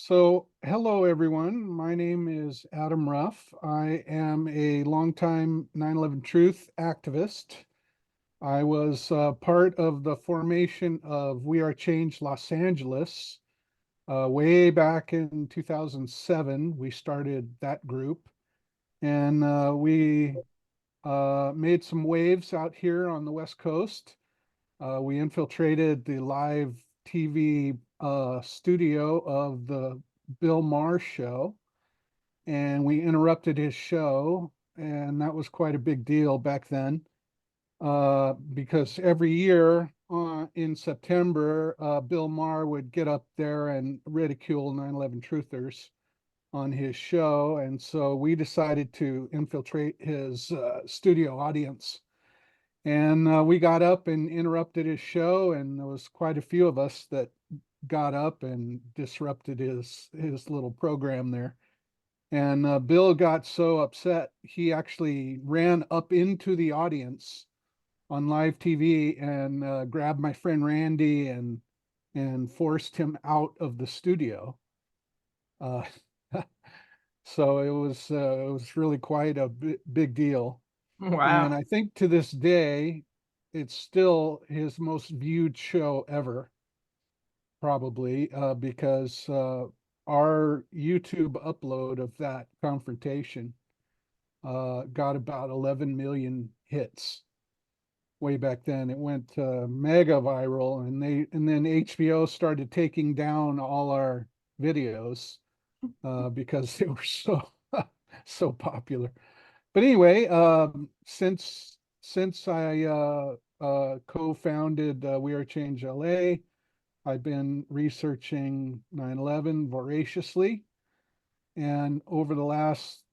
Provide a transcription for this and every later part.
Hello everyone. My name is Adam Ruff. I am a longtime 911 Truth activist. I was part of the formation of We Are Change Los Angeles way back in 2007. We started that group, and we made some waves out here on the West Coast. We infiltrated the live TV studio of the Bill Maher show, and we interrupted his show, and that was quite a big deal back then, because every year in September, Bill Maher would get up there and ridicule 9/11 truthers on his show, and so we decided to infiltrate his studio audience. And we got up and interrupted his show, and there was quite a few of us that got up and disrupted his little program there. And Bill got so upset, he actually ran up into the audience on live TV and grabbed my friend Randy and forced him out of the studio. Uh, so it was really quite a big deal. And Wow. I think to this day, it's still his most viewed show ever, probably, because our YouTube upload of that confrontation got about 11 million hits way back then. It went mega viral, and then HBO started taking down all our videos because they were so popular. But anyway, since I co-founded We Are Change LA, I've been researching 9/11 voraciously, and over the last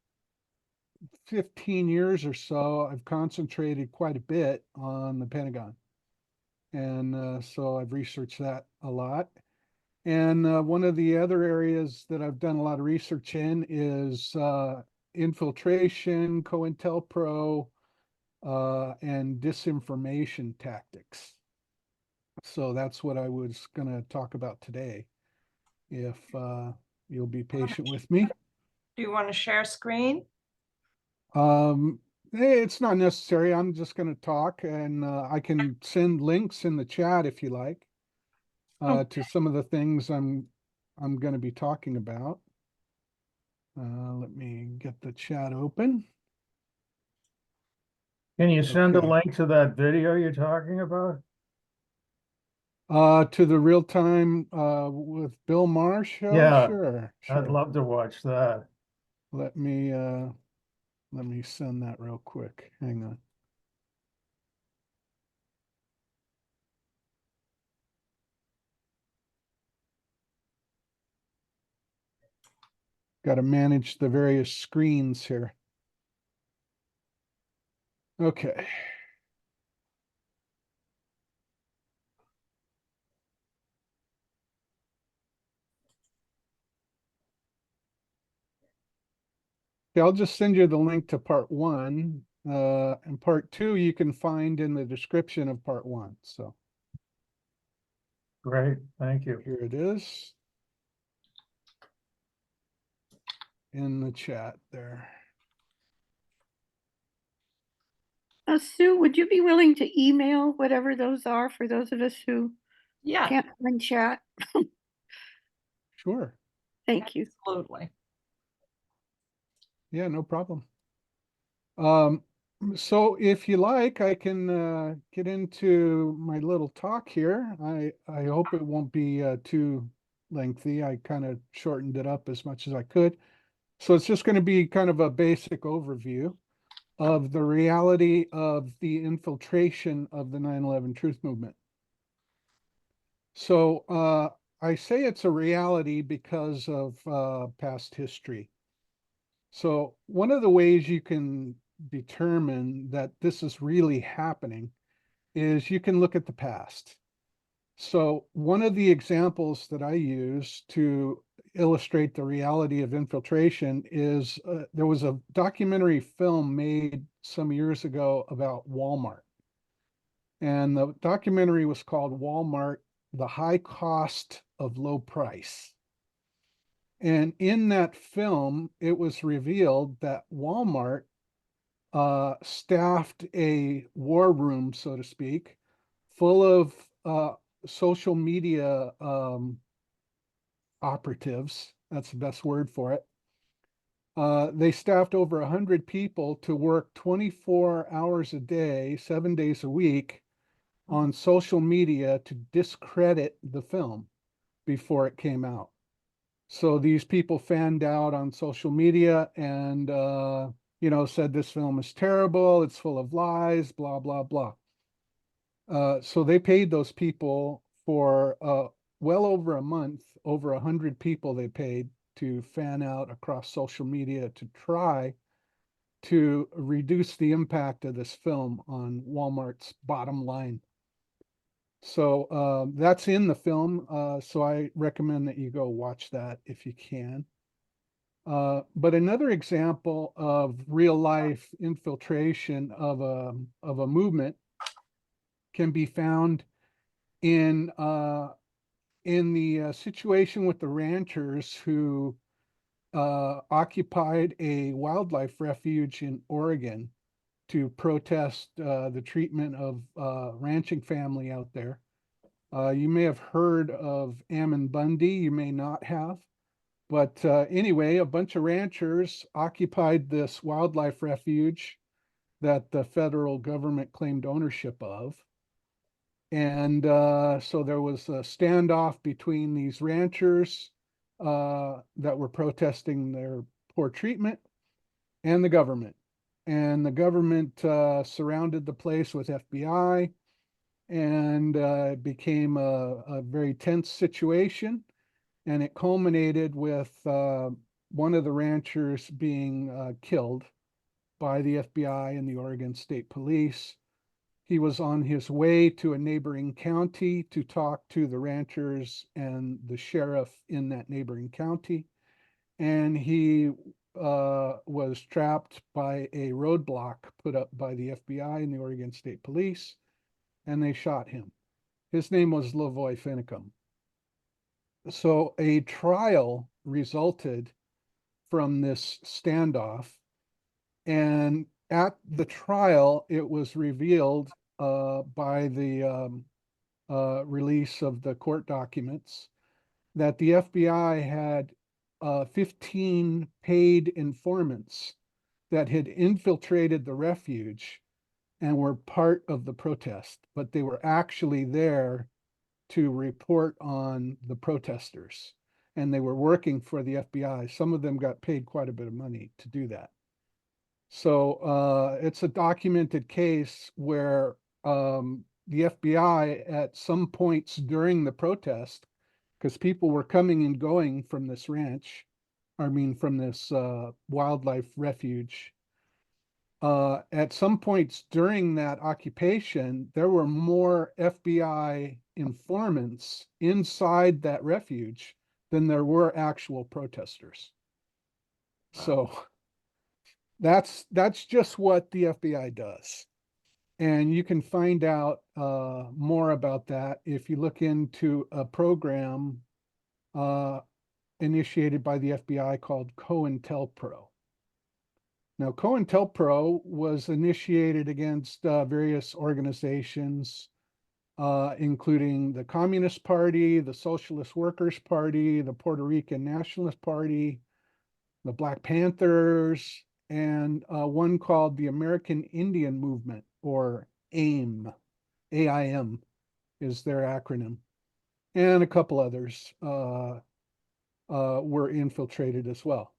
15 years or so, I've concentrated quite a bit on the Pentagon, and so I've researched that a lot. And one of the other areas that I've done a lot of research in is infiltration, COINTELPRO, and disinformation tactics. So that's what I was going to talk about today, if you'll be patient with me. Do you want to share screen? It's not necessary. I'm just going to talk, and I can send links in the chat if you like Oh, to some of the things I'm going to be talking about. Let me get the chat open. Can you send a Okay. link to that video you're talking about? To the real time with Bill Maher show? Yeah, Sure, I'd sure. love to watch that. Let me send that real quick. Hang on. Got to manage the various screens here. Okay. Okay, I'll just send you the link to part one. And part two you can find in the description of part one. So Great, thank you. here it is in the chat there. Sue, would you be willing to email whatever those are for those of us who yeah, can't find chat? Sure. Thank you. absolutely. Yeah, no problem. So if you like, I can get into my little talk here. I hope it won't be too lengthy. I kind of shortened it up as much as I could. So it's just going to be kind of a basic overview of the reality of the infiltration of the 9/11 truth movement. So I say it's a reality because of past history. So one of the ways you can determine that this is really happening is you can look at the past. So one of the examples that I use to illustrate the reality of infiltration is there was a documentary film made some years ago about Walmart. And the documentary was called Walmart, The High Cost of Low Price. And in that film, it was revealed that Walmart staffed a war room, so to speak, full of social media operatives. That's the best word for it. They staffed over 100 people to work 24 hours a day, 7 days a week on social media to discredit the film before it came out. So these people fanned out on social media and, said this film is terrible, it's full of lies, blah, blah, blah. So they paid those people for well over a month, over 100 people they paid to fan out across social media to try to reduce the impact of this film on Walmart's bottom line. So that's in the film. So I recommend that you go watch that if you can. But another example of real life infiltration of a movement can be found in the situation with the ranchers who occupied a wildlife refuge in Oregon to protest the treatment of ranching family out there. You may have heard of Ammon Bundy, you may not have. But anyway, a bunch of ranchers occupied this wildlife refuge that the federal government claimed ownership of. And so there was a standoff between these ranchers that were protesting their poor treatment and the government. And the government surrounded the place with FBI, and it became a very tense situation. And it culminated with one of the ranchers being killed by the FBI and the Oregon State Police. He was on his way to a neighboring county to talk to the ranchers and the sheriff in that neighboring county. And he was trapped by a roadblock put up by the FBI and the Oregon State Police, and they shot him. His name was Lavoy Finicum. So a trial resulted from this standoff, and at the trial, it was revealed by the release of the court documents that the FBI had 15 paid informants that had infiltrated the refuge and were part of the protest, but they were actually there to report on the protesters, and they were working for the FBI. Some of them got paid quite a bit of money to do that. So it's a documented case where the FBI at some points during the protest, because people were coming and going from this ranch, from this wildlife refuge, at some points during that occupation, there were more FBI informants inside that refuge than there were actual protesters. So that's just what the FBI does. And you can find out more about that if you look into a program initiated by the FBI called COINTELPRO. Now, COINTELPRO was initiated against various organizations, including the Communist Party, the Socialist Workers' Party, the Puerto Rican Nationalist Party, the Black Panthers, and one called the American Indian Movement, or AIM. AIM is their acronym. And a couple others were infiltrated as well.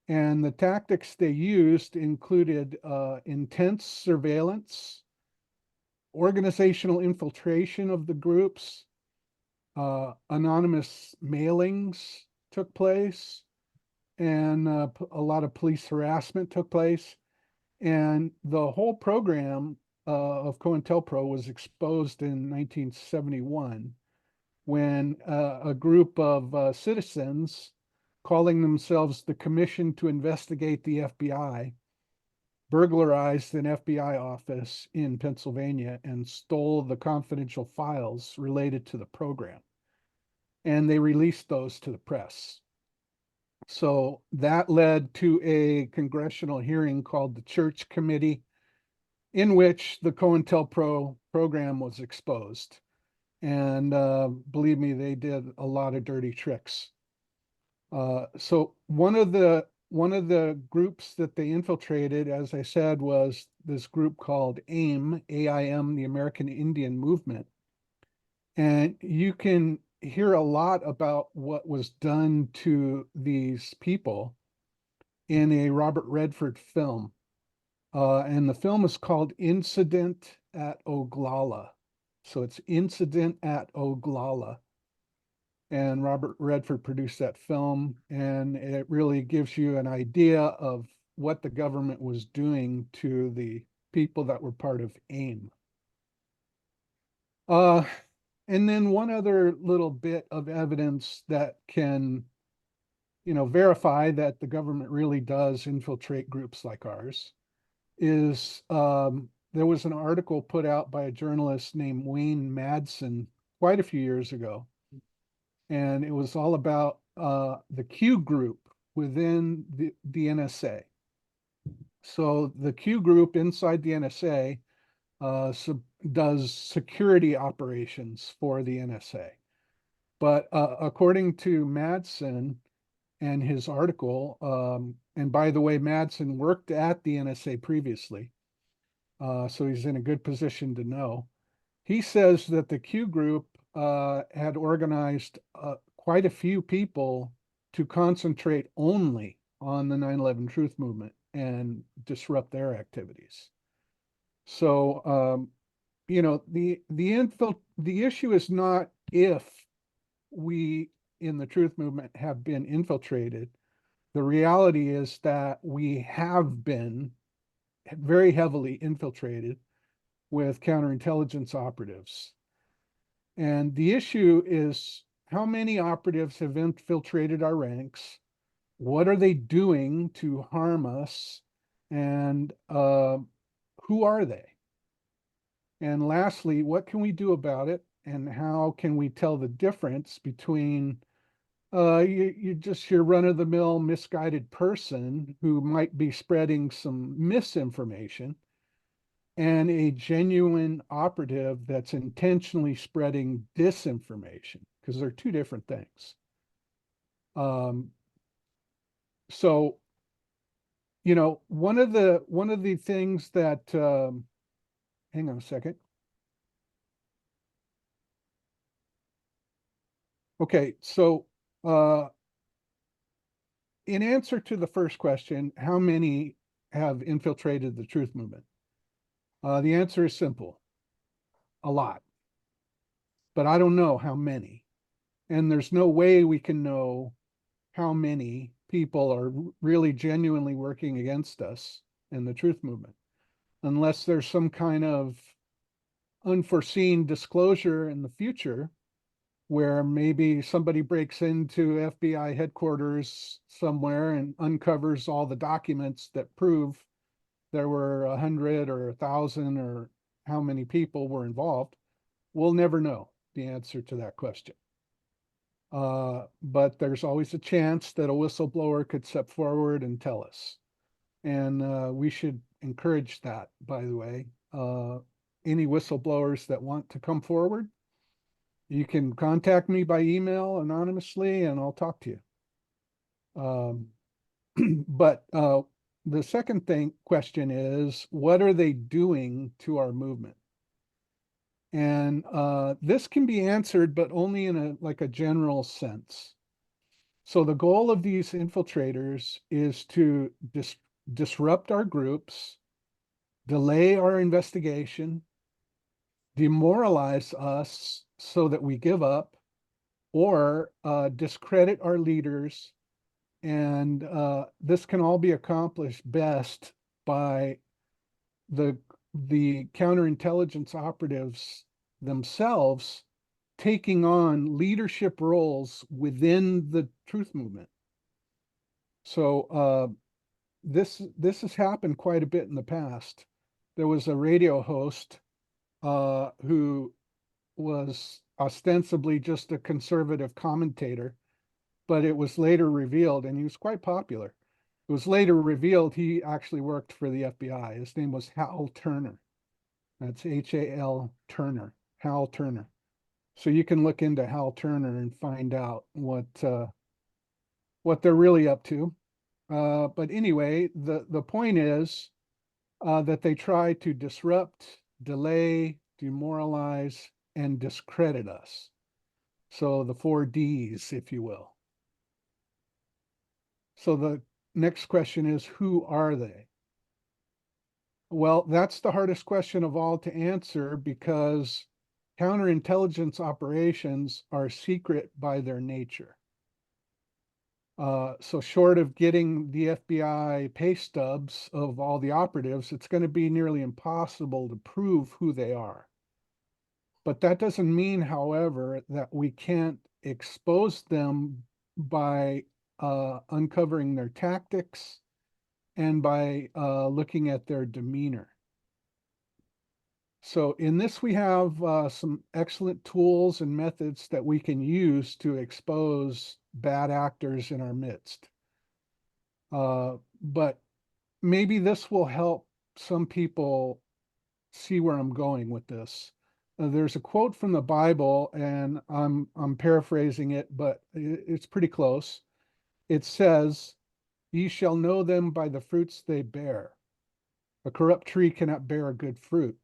And the tactics they used included intense surveillance, organizational infiltration of the groups, anonymous mailings took place, and a lot of police harassment took place. And the whole program of COINTELPRO was exposed in 1971 when a group of citizens calling themselves the Commission to Investigate the FBI burglarized an FBI office in Pennsylvania and stole the confidential files related to the program. And they released those to the press. So that led to a congressional hearing called the Church Committee, in which the COINTELPRO program was exposed. And believe me, they did a lot of dirty tricks. So one of the groups that they infiltrated, as I said, was this group called AIM, AIM, the American Indian Movement. And you can hear a lot about what was done to these people in a Robert Redford film. And the film is called Incident at Oglala. So it's Incident at Oglala. And Robert Redford produced that film, and it really gives you an idea of what the government was doing to the people that were part of AIM. And then one other little bit of evidence that can, verify that the government really does infiltrate groups like ours is there was an article put out by a journalist named Wayne Madsen quite a few years ago. And it was all about the Q group within the NSA. So the Q group inside the NSA does security operations for the NSA. But according to Madsen and his article, and by the way, Madsen worked at the NSA previously, so he's in a good position to know. He says that the Q group had organized quite a few people to concentrate only on the 9/11 Truth movement and disrupt their activities. So, the issue is not if we in the truth movement have been infiltrated. The reality is that we have been very heavily infiltrated with counterintelligence operatives. And the issue is how many operatives have infiltrated our ranks? What are they doing to harm us? And who are they? And lastly, what can we do about it? And how can we tell the difference between you just your run-of-the-mill misguided person who might be spreading some misinformation and a genuine operative that's intentionally spreading disinformation, because they're two different things. So, one of the things that hang on a second. Okay, so in answer to the first question, how many have infiltrated the truth movement? The answer is simple: a lot. But I don't know how many. And there's no way we can know how many people are really genuinely working against us in the truth movement, unless there's some kind of unforeseen disclosure in the future where maybe somebody breaks into FBI headquarters somewhere and uncovers all the documents that prove there were 100 or 1,000 or how many people were involved. We'll never know the answer to that question. But there's always a chance that a whistleblower could step forward and tell us. And we should encourage that, by the way. Any whistleblowers that want to come forward, you can contact me by email anonymously and I'll talk to you. But the second question is, what are they doing to our movement? And this can be answered, but only in a general sense. So the goal of these infiltrators is to disrupt our groups, delay our investigation, demoralize us so that we give up, or discredit our leaders. And this can all be accomplished best by the counterintelligence operatives themselves taking on leadership roles within the truth movement. So this has happened quite a bit in the past. There was a radio host who was ostensibly just a conservative commentator, but it was later revealed, and he was quite popular. It was later revealed he actually worked for the FBI. His name was Hal Turner. That's H-A-L Turner, Hal Turner. So you can look into Hal Turner and find out what they're really up to. But anyway, the point is that they try to disrupt, delay, demoralize, and discredit us. So the 4 Ds, if you will. So the next question is, who are they? Well, that's the hardest question of all to answer because counterintelligence operations are secret by their nature. So short of getting the FBI pay stubs of all the operatives, it's going to be nearly impossible to prove who they are. But that doesn't mean, however, that we can't expose them by uncovering their tactics and by looking at their demeanor. So in this, we have some excellent tools and methods that we can use to expose bad actors in our midst. But maybe this will help some people see where I'm going with this. There's a quote from the Bible, and I'm paraphrasing it, but it's pretty close. It says, "Ye shall know them by the fruits they bear. A corrupt tree cannot bear a good fruit."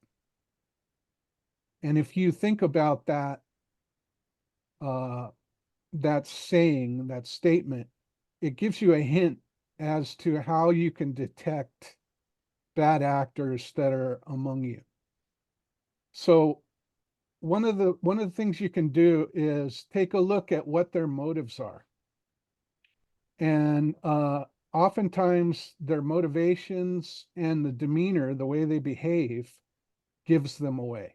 And if you think about that, that saying, that statement, it gives you a hint as to how you can detect bad actors that are among you. So one of the things you can do is take a look at what their motives are. And oftentimes their motivations and the demeanor, the way they behave, gives them away.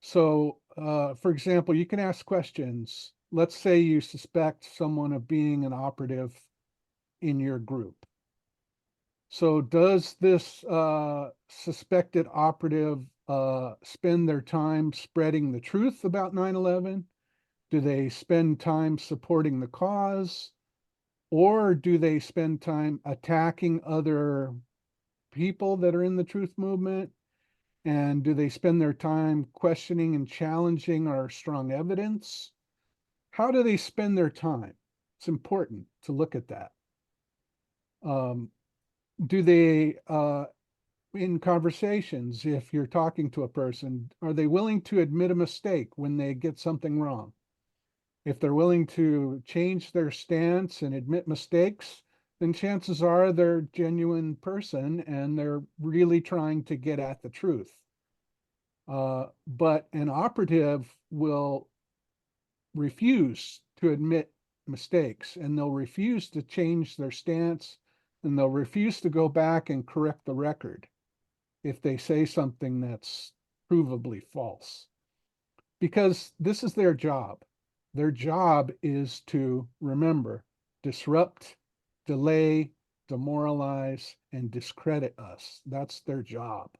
So, for example, you can ask questions. Let's say you suspect someone of being an operative in your group. So does this suspected operative spend their time spreading the truth about 9/11? Do they spend time supporting the cause? Or do they spend time attacking other people that are in the truth movement? And do they spend their time questioning and challenging our strong evidence? How do they spend their time? It's important to look at that. Do they, in conversations, if you're talking to a person, are they willing to admit a mistake when they get something wrong? If they're willing to change their stance and admit mistakes, then chances are they're a genuine person and they're really trying to get at the truth. But an operative will refuse to admit mistakes, and they'll refuse to change their stance, and they'll refuse to go back and correct the record if they say something that's provably false. Because this is their job. Their job is to, remember, disrupt, delay, demoralize, and discredit us. That's their job.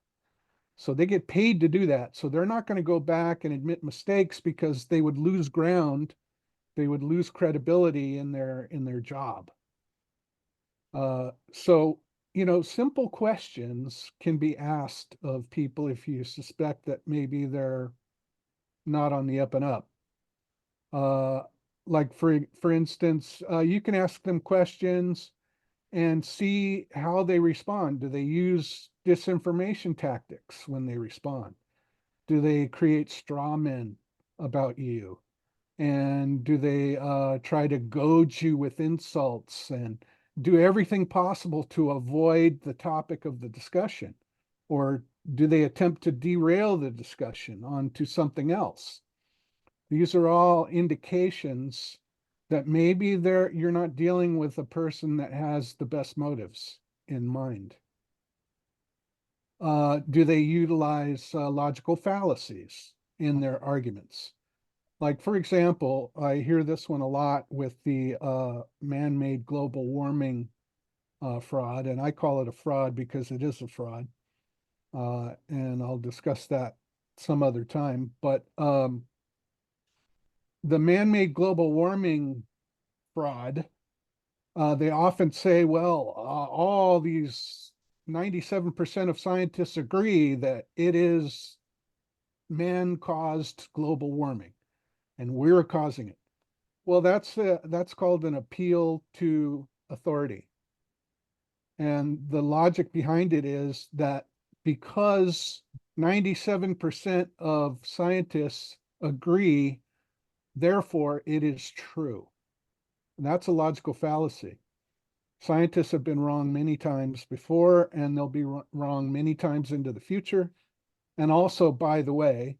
So they get paid to do that. So they're not going to go back and admit mistakes because they would lose ground. They would lose credibility in their job. So, simple questions can be asked of people if you suspect that maybe they're not on the up and up. Like for instance, you can ask them questions and see how they respond. Do they use disinformation tactics when they respond? Do they create straw men about you? And do they try to goad you with insults and do everything possible to avoid the topic of the discussion? Or do they attempt to derail the discussion onto something else? These are all indications that maybe you're not dealing with a person that has the best motives in mind. Do they utilize logical fallacies in their arguments? Like, for example, I hear this one a lot with the man-made global warming fraud, and I call it a fraud because it is a fraud. And I'll discuss that some other time. But the man-made global warming broad. They often say, well, all these 97% of scientists agree that it is man-caused global warming, and we're causing it. Well, that's called an appeal to authority. And the logic behind it is that because 97% of scientists agree, therefore it is true. And that's a logical fallacy. Scientists have been wrong many times before, and they'll be wrong many times into the future. And also, by the way,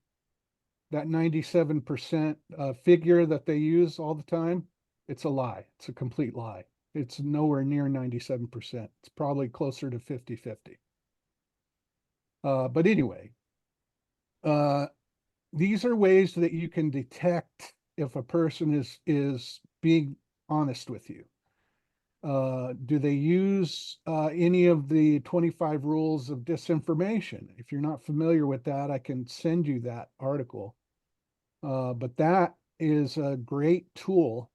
that 97% figure that they use all the time, it's a lie. It's a complete lie. It's nowhere near 97%. It's probably closer to 50-50. But anyway, these are ways that you can detect if a person is being honest with you. Do they use any of the 25 rules of disinformation? If you're not familiar with that, I can send you that article. But that is a great tool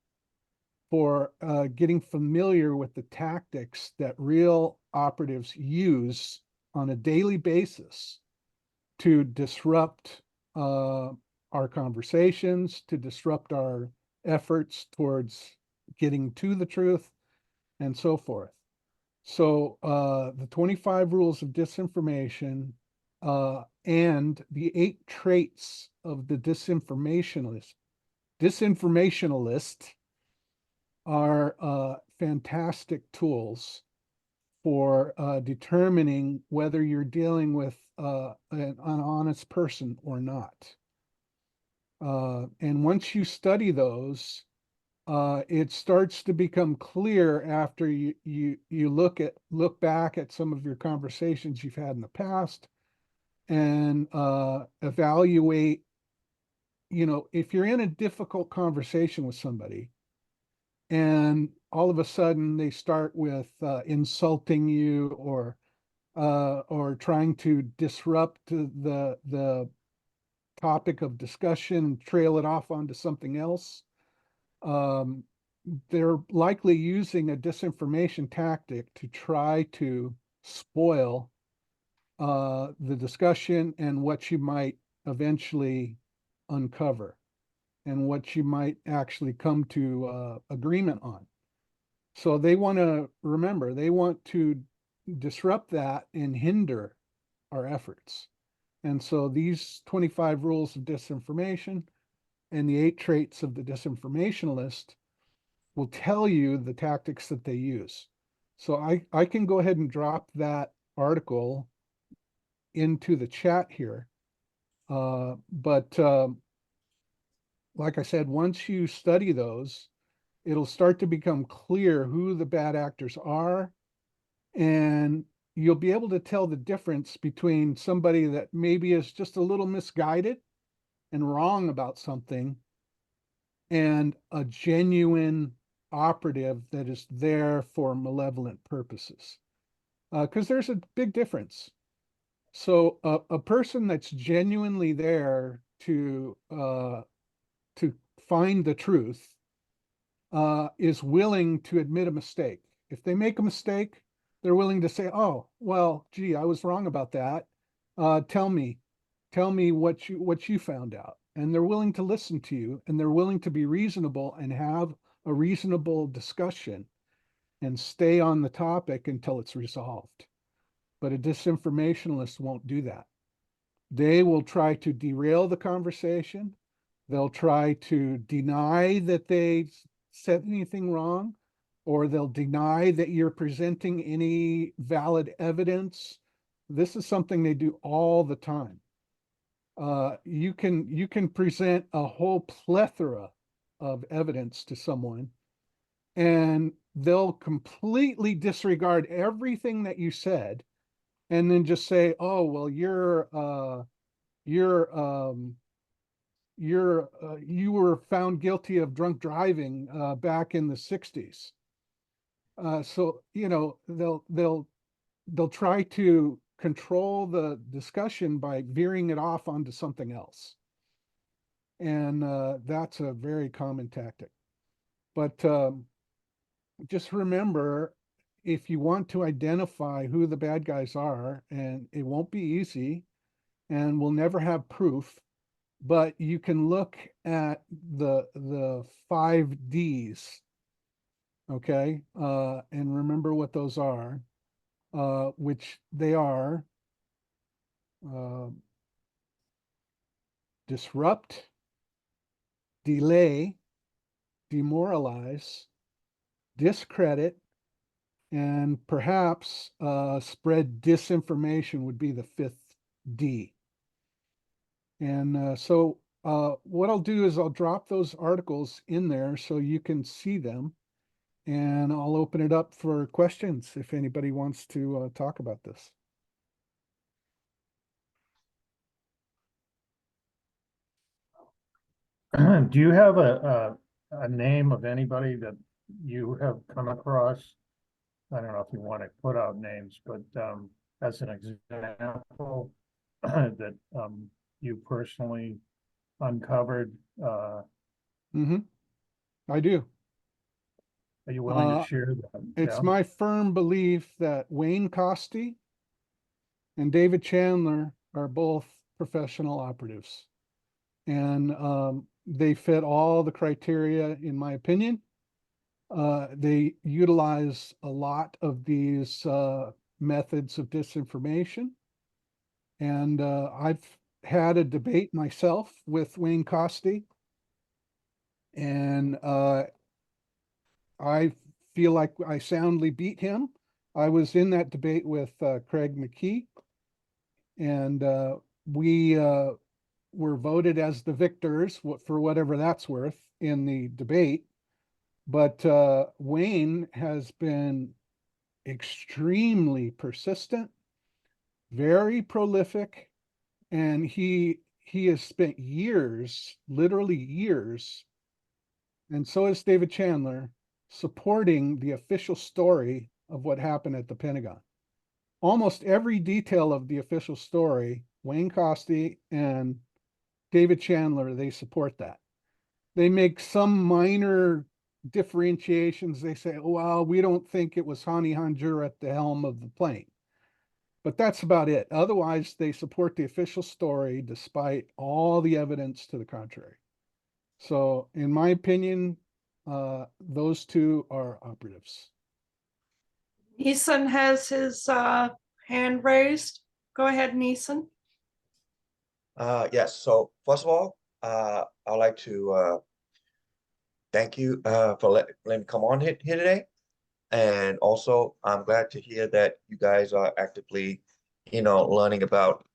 for getting familiar with the tactics that real operatives use on a daily basis to disrupt our conversations, to disrupt our efforts towards getting to the truth, and so forth. So the 25 rules of disinformation and the 8 traits of the disinformationalist are fantastic tools for determining whether you're dealing with an honest person or not. And once you study those, it starts to become clear after you look back at some of your conversations you've had in the past and evaluate, if you're in a difficult conversation with somebody and all of a sudden they start with insulting you or trying to disrupt the topic of discussion, trail it off onto something else. They're likely using a disinformation tactic to try to spoil the discussion and what you might eventually uncover and what you might actually come to agreement on. So they want to disrupt that and hinder our efforts. And so these 25 rules of disinformation and the 8 traits of the disinformationalist will tell you the tactics that they use. So I can go ahead and drop that article into the chat here. But like I said, once you study those, it'll start to become clear who the bad actors are, and you'll be able to tell the difference between somebody that maybe is just a little misguided and wrong about something and a genuine operative that is there for malevolent purposes. Because there's a big difference. So a person that's genuinely there to find the truth is willing to admit a mistake. If they make a mistake, they're willing to say, "Oh, well, gee, I was wrong about that. Tell me what you found out." And they're willing to listen to you, and they're willing to be reasonable and have a reasonable discussion and stay on the topic until it's resolved. But a disinformationalist won't do that. They will try to derail the conversation. They'll try to deny that they said anything wrong, or they'll deny that you're presenting any valid evidence. This is something they do all the time. You can present a whole plethora of evidence to someone, and they'll completely disregard everything that you said, and then just say, "Oh, well, you were found guilty of drunk driving back in the 60s." So they'll try to control the discussion by veering it off onto something else, and that's a very common tactic. But just remember, if you want to identify who the bad guys are, and it won't be easy, and we'll never have proof, but you can look at the 5 Ds, okay, and remember what those are, which they are: uh, disrupt, delay, demoralize, discredit, and perhaps spread disinformation would be the 5th D. And so what I'll do is I'll drop those articles in there so you can see them, and I'll open it up for questions if anybody wants to talk about this. Do you have a name of anybody that you have come across? I don't know if you want to put out names, but as an example, that you personally uncovered, Mm-hmm. I do. are you willing to share that? It's Yeah. my firm belief that Wayne Costi and David Chandler are both professional operatives. And they fit all the criteria, in my opinion. They utilize a lot of these methods of disinformation. And I've had a debate myself with Wayne Costi, and I feel like I soundly beat him. I was in that debate with Craig McKee, and we were voted as the victors, for whatever that's worth, in the debate. But Wayne has been extremely persistent, very prolific, and he has spent years, literally years, and so has David Chandler, supporting the official story of what happened at the Pentagon. Almost every detail of the official story, Wayne Costi and David Chandler, they support that. They make some minor differentiations. They say, well, we don't think it was Hani Hanjour at the helm of the plane. But that's about it. Otherwise, they support the official story despite all the evidence to the contrary. So, in my opinion, those two are operatives. Neeson has his hand raised. Go ahead, Neeson. Yes. So first of all, I'd like to thank you for letting me come on here today. And also, I'm glad to hear that you guys are actively, learning about,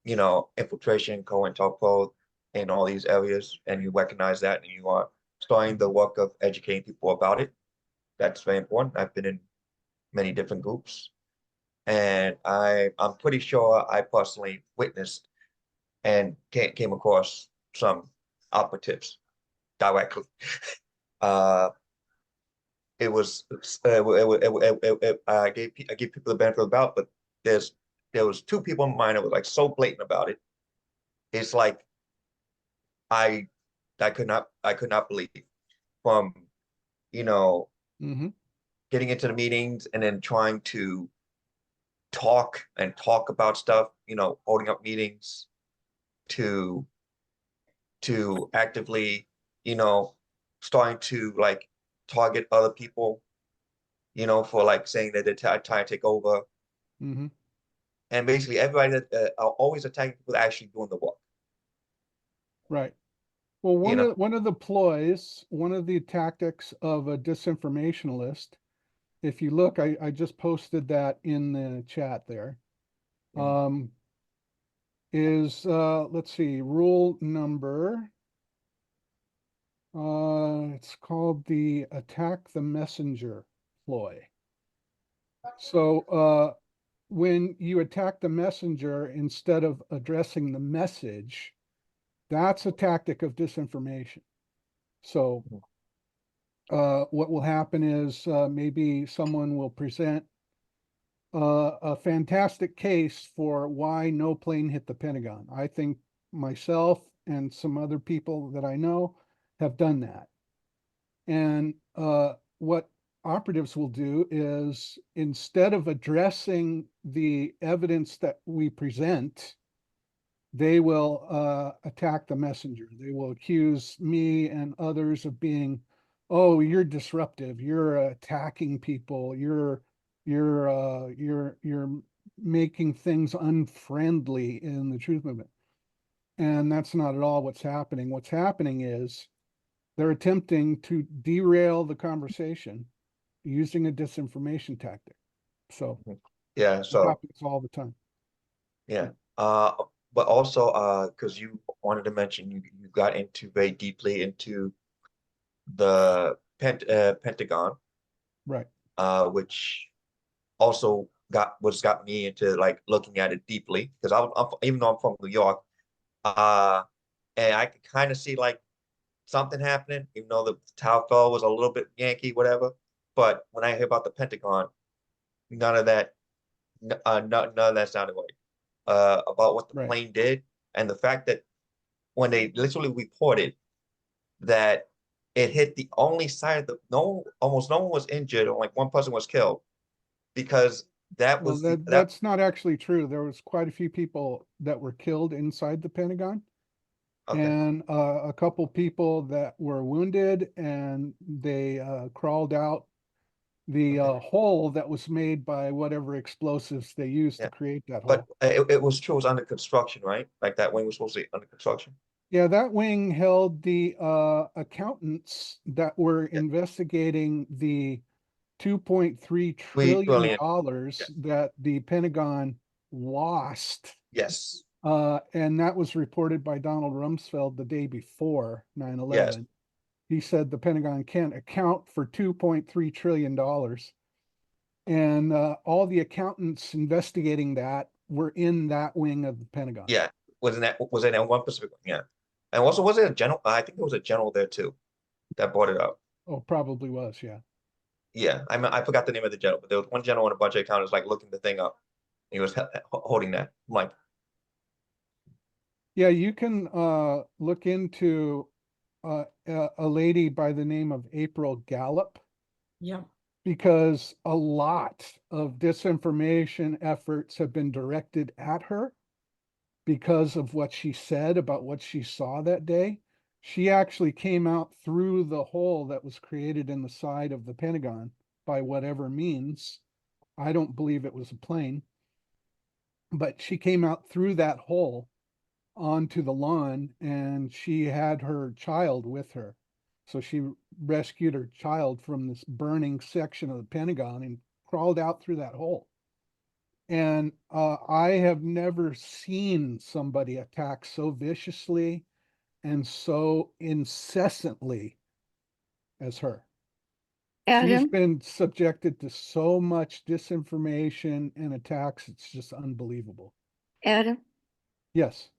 infiltration, COINTELPRO, in all these areas, and you recognize that, and you are starting the work of educating people about it. That's very important. I've been in many different groups, and I'm pretty sure I personally witnessed and came across some operatives directly. It was I give people the benefit of the doubt, but there was 2 people in mind that was like so blatant about it. It's like I could not believe, from Mm-hmm. getting into the meetings and then trying to talk about stuff, holding up meetings, to actively, starting to like target other people, for like saying that they're trying to take over. Mm-hmm. And basically everybody that are always attacking people that are actually doing the work. Right. Well, You know, one of the ploys, one of the tactics of a disinformationalist, if you look, I just posted that in the chat there, is let's see, rule number, it's called the attack the messenger ploy. So when you attack the messenger instead of addressing the message, that's a tactic of disinformation. So what will happen is maybe someone will present a fantastic case for why no plane hit the Pentagon. I think myself and some other people that I know have done that. And what operatives will do is, instead of addressing the evidence that we present, they will attack the messenger. They will accuse me and others of being, oh, you're disruptive, you're attacking people, you're making things unfriendly in the truth movement. And that's not at all what's happening. What's happening is they're attempting to derail the conversation using a disinformation tactic. So Yeah, it so happens all the time. yeah. But also because you wanted to mention you got into very deeply into the Pentagon, Right. which also got me into like looking at it deeply because I'm even though I'm from New York, uh, and I could kind of see like something happening, even though the tower fell was a little bit Yankee, whatever. But when I hear about the Pentagon, none of that, none of that sounded right. About what the Right. plane did, and the fact that when they literally reported that it hit the only side of the almost no one was injured, or like one person was killed because that Well, was the that that's not actually true. There was quite a few people that were killed inside the Pentagon, okay. and a couple people that were wounded, and they crawled out the Okay. hole that was made by whatever explosives they used to Yeah, create that but hole. it was true. It was under construction, right? Like that wing was supposed to be under construction. Yeah, that wing held the accountants that were Yeah, investigating the $2.3 3 trillion trillion. dollars Yes, that the Pentagon lost. yes, And that was reported by Donald Rumsfeld the day before yes. 9/11. He said the Pentagon can't account for $2.3 trillion dollars. And all the accountants investigating that were in that wing of the Pentagon. Yeah, was in that one Pacific one? Yeah, and also was it a general? I think it was a general there too that brought it up. Oh, probably was, yeah. Yeah, I mean, I forgot the name of the general, but there was one general and a bunch of accountants like looking the thing up. He was holding that. I'm like, Yeah, you can look into a lady by the name of April Gallup, Yeah. because a lot of disinformation efforts have been directed at her because of what she said about what she saw that day. She actually came out through the hole that was created in the side of the Pentagon by whatever means. I don't believe it was a plane, but she came out through that hole onto the lawn, and she had her child with her. So she rescued her child from this burning section of the Pentagon and crawled out through that hole. And I have never seen somebody attack so viciously and so incessantly as her. She's Adam, been subjected to so much disinformation and attacks. It's just unbelievable. Adam. Yes.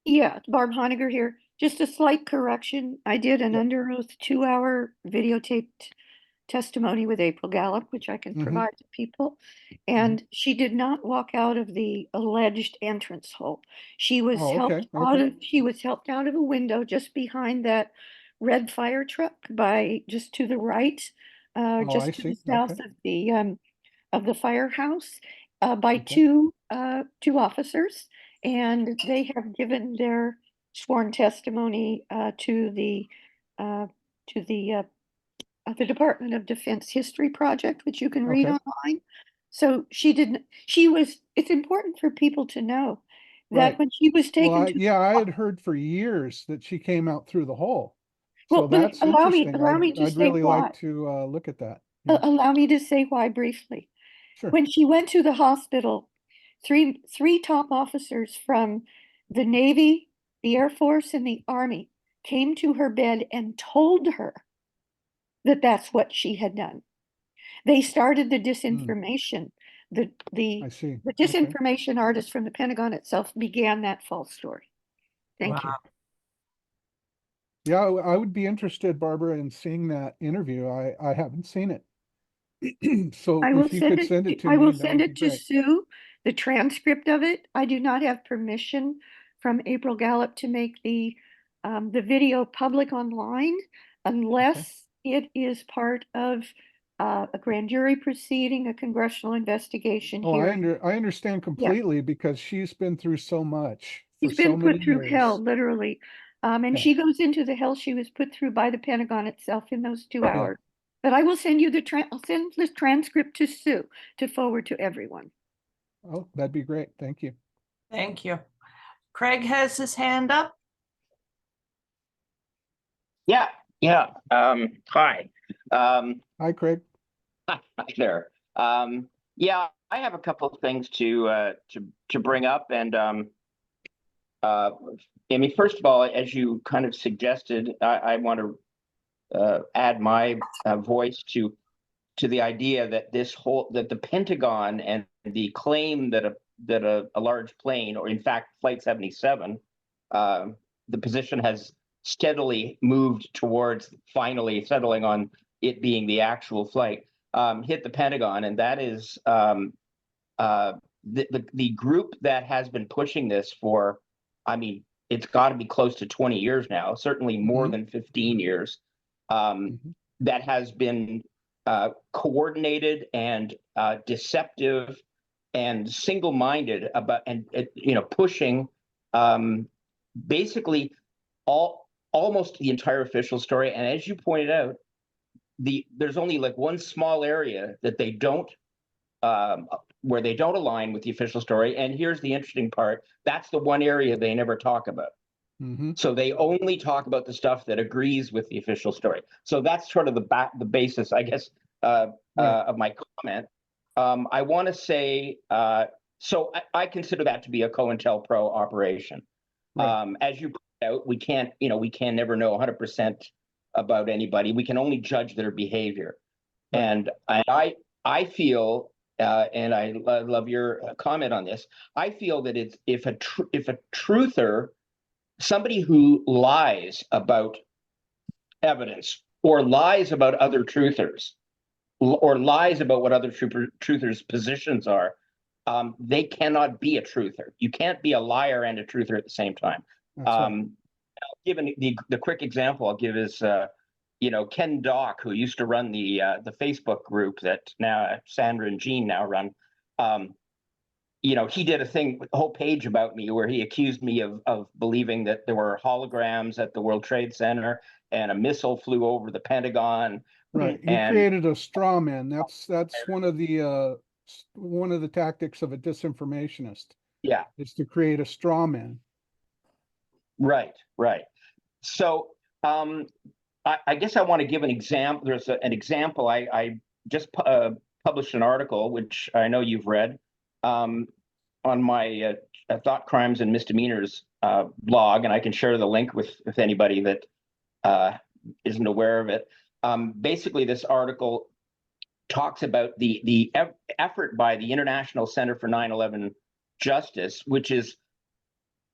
Yeah, Barb Honegger here. Just a slight correction. I did an Yeah. under oath 2-hour videotaped testimony with April Gallup, which I can Hmm. provide to people. And she did not walk out of the alleged entrance hole. She was Oh, okay. helped out Okay. of, she was helped out of a window just behind that red fire truck by just to the right, Oh, I just to the see. south Okay. of the firehouse, by Okay. two officers, and they have given their sworn testimony uh, to the Department of Defense History Project, which you can read Okay. online. So she didn't. She was. It's important for people to know that Right. when she was Well, taken to yeah, I had heard for years that she came out through the hole. So well, but that's allow me interesting. allow me to I'd say really why. like to look at that. Yeah, Allow me to say why briefly. sure. When she went to the hospital, three top officers from the Navy, the Air Force, and the Army came to her bed and told her that that's what she had done. They started the Hmm, disinformation. The I the see. the Okay. disinformation artist from the Pentagon itself began that false story. Thank you. Wow. Yeah, I would be interested, Barbara, in seeing that interview. I haven't seen it. So if you could send it to I will me, that send would be it to great. Sue, the transcript of it. I do not have permission from April Gallup to make the video public online Okay. unless it is part of a grand jury proceeding, a congressional investigation Oh, hearing. I understand completely because she's been through so much for She's so been many put through hell, years. literally. And Yeah. she goes into the hell she was put through by the Pentagon itself in those 2 Yeah. hours. But I will send you I'll send the transcript to Sue to forward to everyone. Oh, that'd be great. Thank you. Thank you. Craig has his hand up. Yeah, yeah. Hi. Hi, Craig. Hi there. Yeah, I have a couple of things to bring up, and I mean, first of all, as you kind of suggested, I want to add my voice to the idea that that the Pentagon and the claim that a large plane, or in fact Flight 77, the position has steadily moved towards finally settling on it being the actual flight, hit the Pentagon, and that is the group that has been pushing this for, I mean, it's got to be close to 20 years now, certainly more than 15 years, that has been coordinated and deceptive and single-minded about, and pushing basically almost the entire official story. And as you pointed out, there's only like one small area that they don't where they don't align with the official story. And here's the interesting part: that's the one area they never talk about. So they only talk about the stuff that agrees with the official story. So that's sort of the basis, I guess, of my comment. I want to say, so I consider that to be a COINTELPRO operation. As you point out, we can never know 100% about anybody. We can only judge their behavior. And I feel, and I love your comment on this, I feel that it's if a truther, somebody who lies about evidence or lies about other truthers or lies about what other truthers' positions are, they cannot be a truther. You can't be a liar and a truther at the same time. Given the quick example I'll give is, Ken Dock, who used to run the Facebook group that now Sandra and Jean now run. He did a whole page about me where he accused me of believing that there were holograms at the World Trade Center and a missile flew over the Pentagon. Right. He created a straw man. That's one of the tactics of a disinformationist. Yeah. Is to create a straw man. Right. So I guess I want to give an example. There's an example. I just published an article, which I know you've read, on my Thought Crimes and Misdemeanors blog, and I can share the link with anybody that isn't aware of it. Basically, this article talks about the effort by the International Center for 9/11 Justice, which is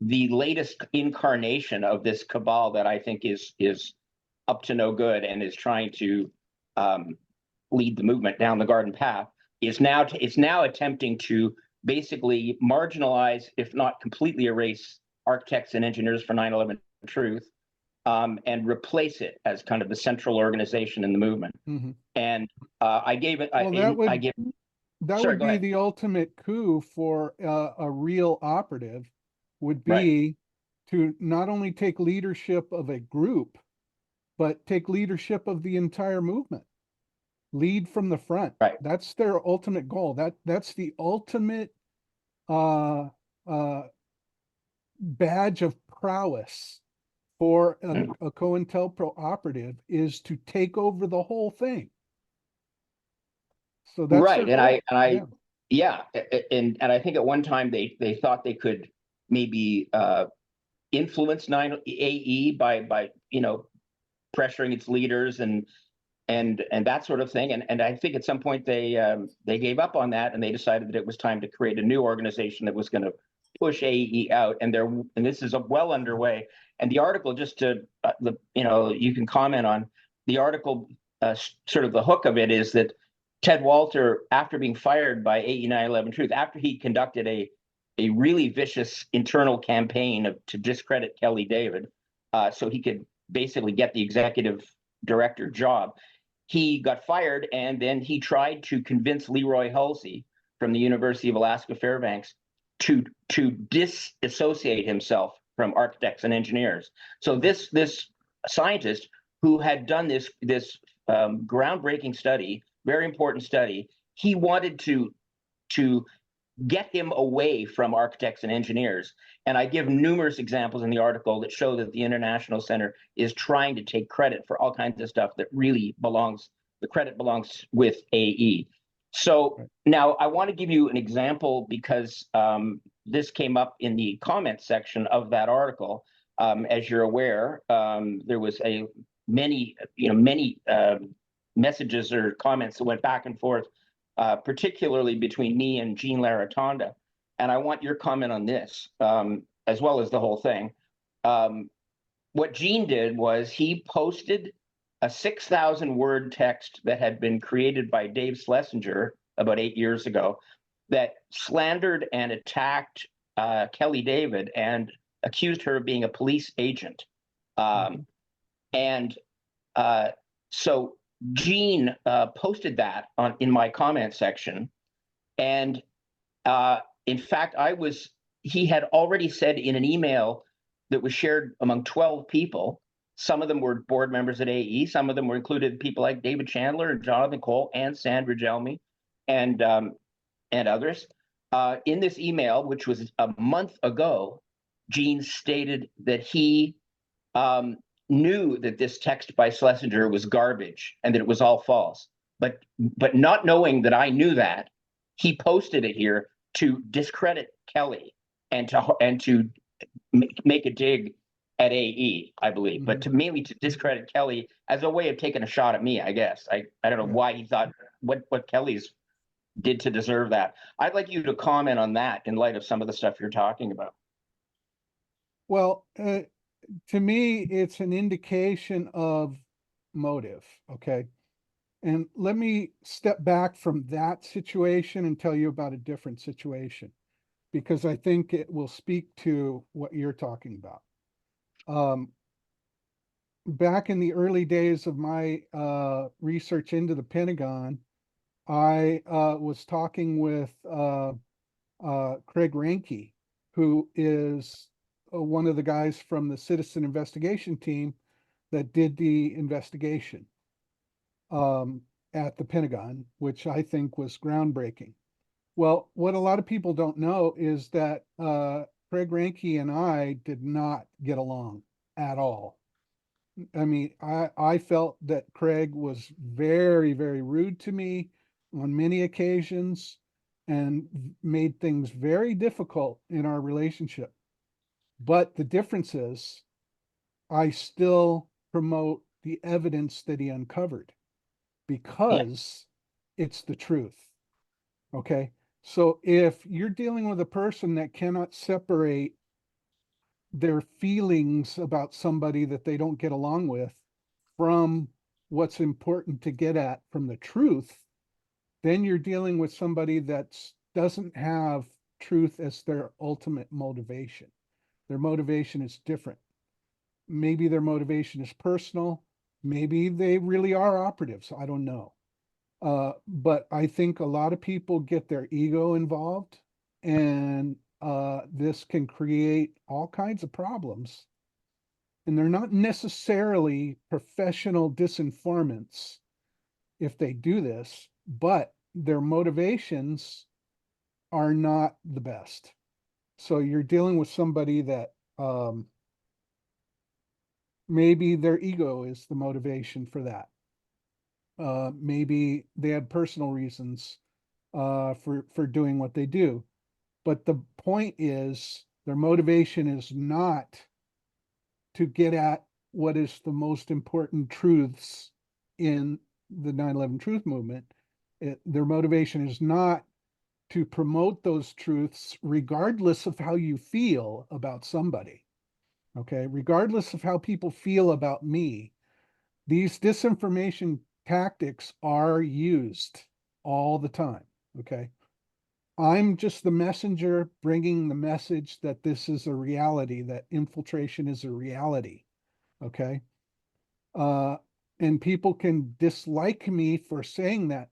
the latest incarnation of this cabal that I think is up to no good and is trying to lead the movement down the garden path. Is now attempting to basically marginalize, if not completely erase, architects and engineers for 9/11 Truth, and replace it as kind of the central organization in the movement. And I gave it. Well, that would be ahead. the ultimate coup for a real operative. Would be to not only take leadership of a group, but take leadership of the entire movement. Lead from the front. That's their ultimate goal. That's the ultimate badge of prowess for a COINTELPRO operative, is to take over the whole thing. So that's right. And I think at one time they thought they could maybe influence 9AE by pressuring its leaders and that sort of thing. And I think at some point they gave up on that, and they decided that it was time to create a new organization that was going to push AE out. And this is well underway. And the article, just to you can comment on the article. Sort of the hook of it is that Ted Walter, after being fired by AE 9/11 Truth, after he conducted a really vicious internal campaign to discredit Kelly David, so he could basically get the executive director job, he got fired, and then he tried to convince Leroy Halsey from the University of Alaska Fairbanks to disassociate himself from architects and engineers. So this scientist who had done this groundbreaking study, very important study, he wanted to get him away from architects and engineers. And I give numerous examples in the article that show that the International Center is trying to take credit for all kinds of stuff that really belongs, the credit belongs with AE. So now I want to give you an example because this came up in the comment section of that article. As you're aware, there was many messages or comments that went back and forth, particularly between me and Jean Laratonda. And I want your comment on this, as well as the whole thing. What Jean did was he posted a 6,000 word text that had been created by Dave Schlesinger about 8 years ago that slandered and attacked Kelly David and accused her of being a police agent. So Jean posted that in my comment section. And in fact, he had already said in an email that was shared among 12 people, some of them were board members at AE, some of them were included people like David Chandler and Jonathan Cole and Sandra Gelmy and others. In this email, which was a month ago, Jean stated that he knew that this text by Schlesinger was garbage and that it was all false. But not knowing that I knew that, he posted it here to discredit Kelly and to make a dig at AE, I believe, but mainly to discredit Kelly as a way of taking a shot at me, I guess. I don't know why he thought what Kelly's did to deserve that. I'd like you to comment on that in light of some of the stuff you're talking about. Well, to me, it's an indication of motive, okay? And let me step back from that situation and tell you about a different situation, because I think it will speak to what you're talking about. Back in the early days of my research into the Pentagon, I was talking with Craig Ranke, who is one of the guys from the citizen investigation team that did the investigation at the Pentagon, which I think was groundbreaking. Well, what a lot of people don't know is that Craig Ranke and I did not get along at all. I mean, I felt that Craig was very, very rude to me on many occasions and made things very difficult in our relationship. But the difference is I still promote the evidence that he uncovered because it's the truth. Okay. So if you're dealing with a person that cannot separate their feelings about somebody that they don't get along with from what's important to get at from the truth, then you're dealing with somebody that doesn't have truth as their ultimate motivation. Their motivation is different. Maybe their motivation is personal. Maybe they really are operatives. I don't know. But I think a lot of people get their ego involved, and this can create all kinds of problems. And they're not necessarily professional disinformants if they do this, but their motivations are not the best. So you're dealing with somebody that maybe their ego is the motivation for that. Maybe they have personal reasons for doing what they do. But the point is, their motivation is not to get at what is the most important truths in the 9/11 Truth movement. Their motivation is not to promote those truths regardless of how you feel about somebody. Okay, regardless of how people feel about me, these disinformation tactics are used all the time. Okay, I'm just the messenger bringing the message that this is a reality, that infiltration is a reality. Okay, and people can dislike me for saying that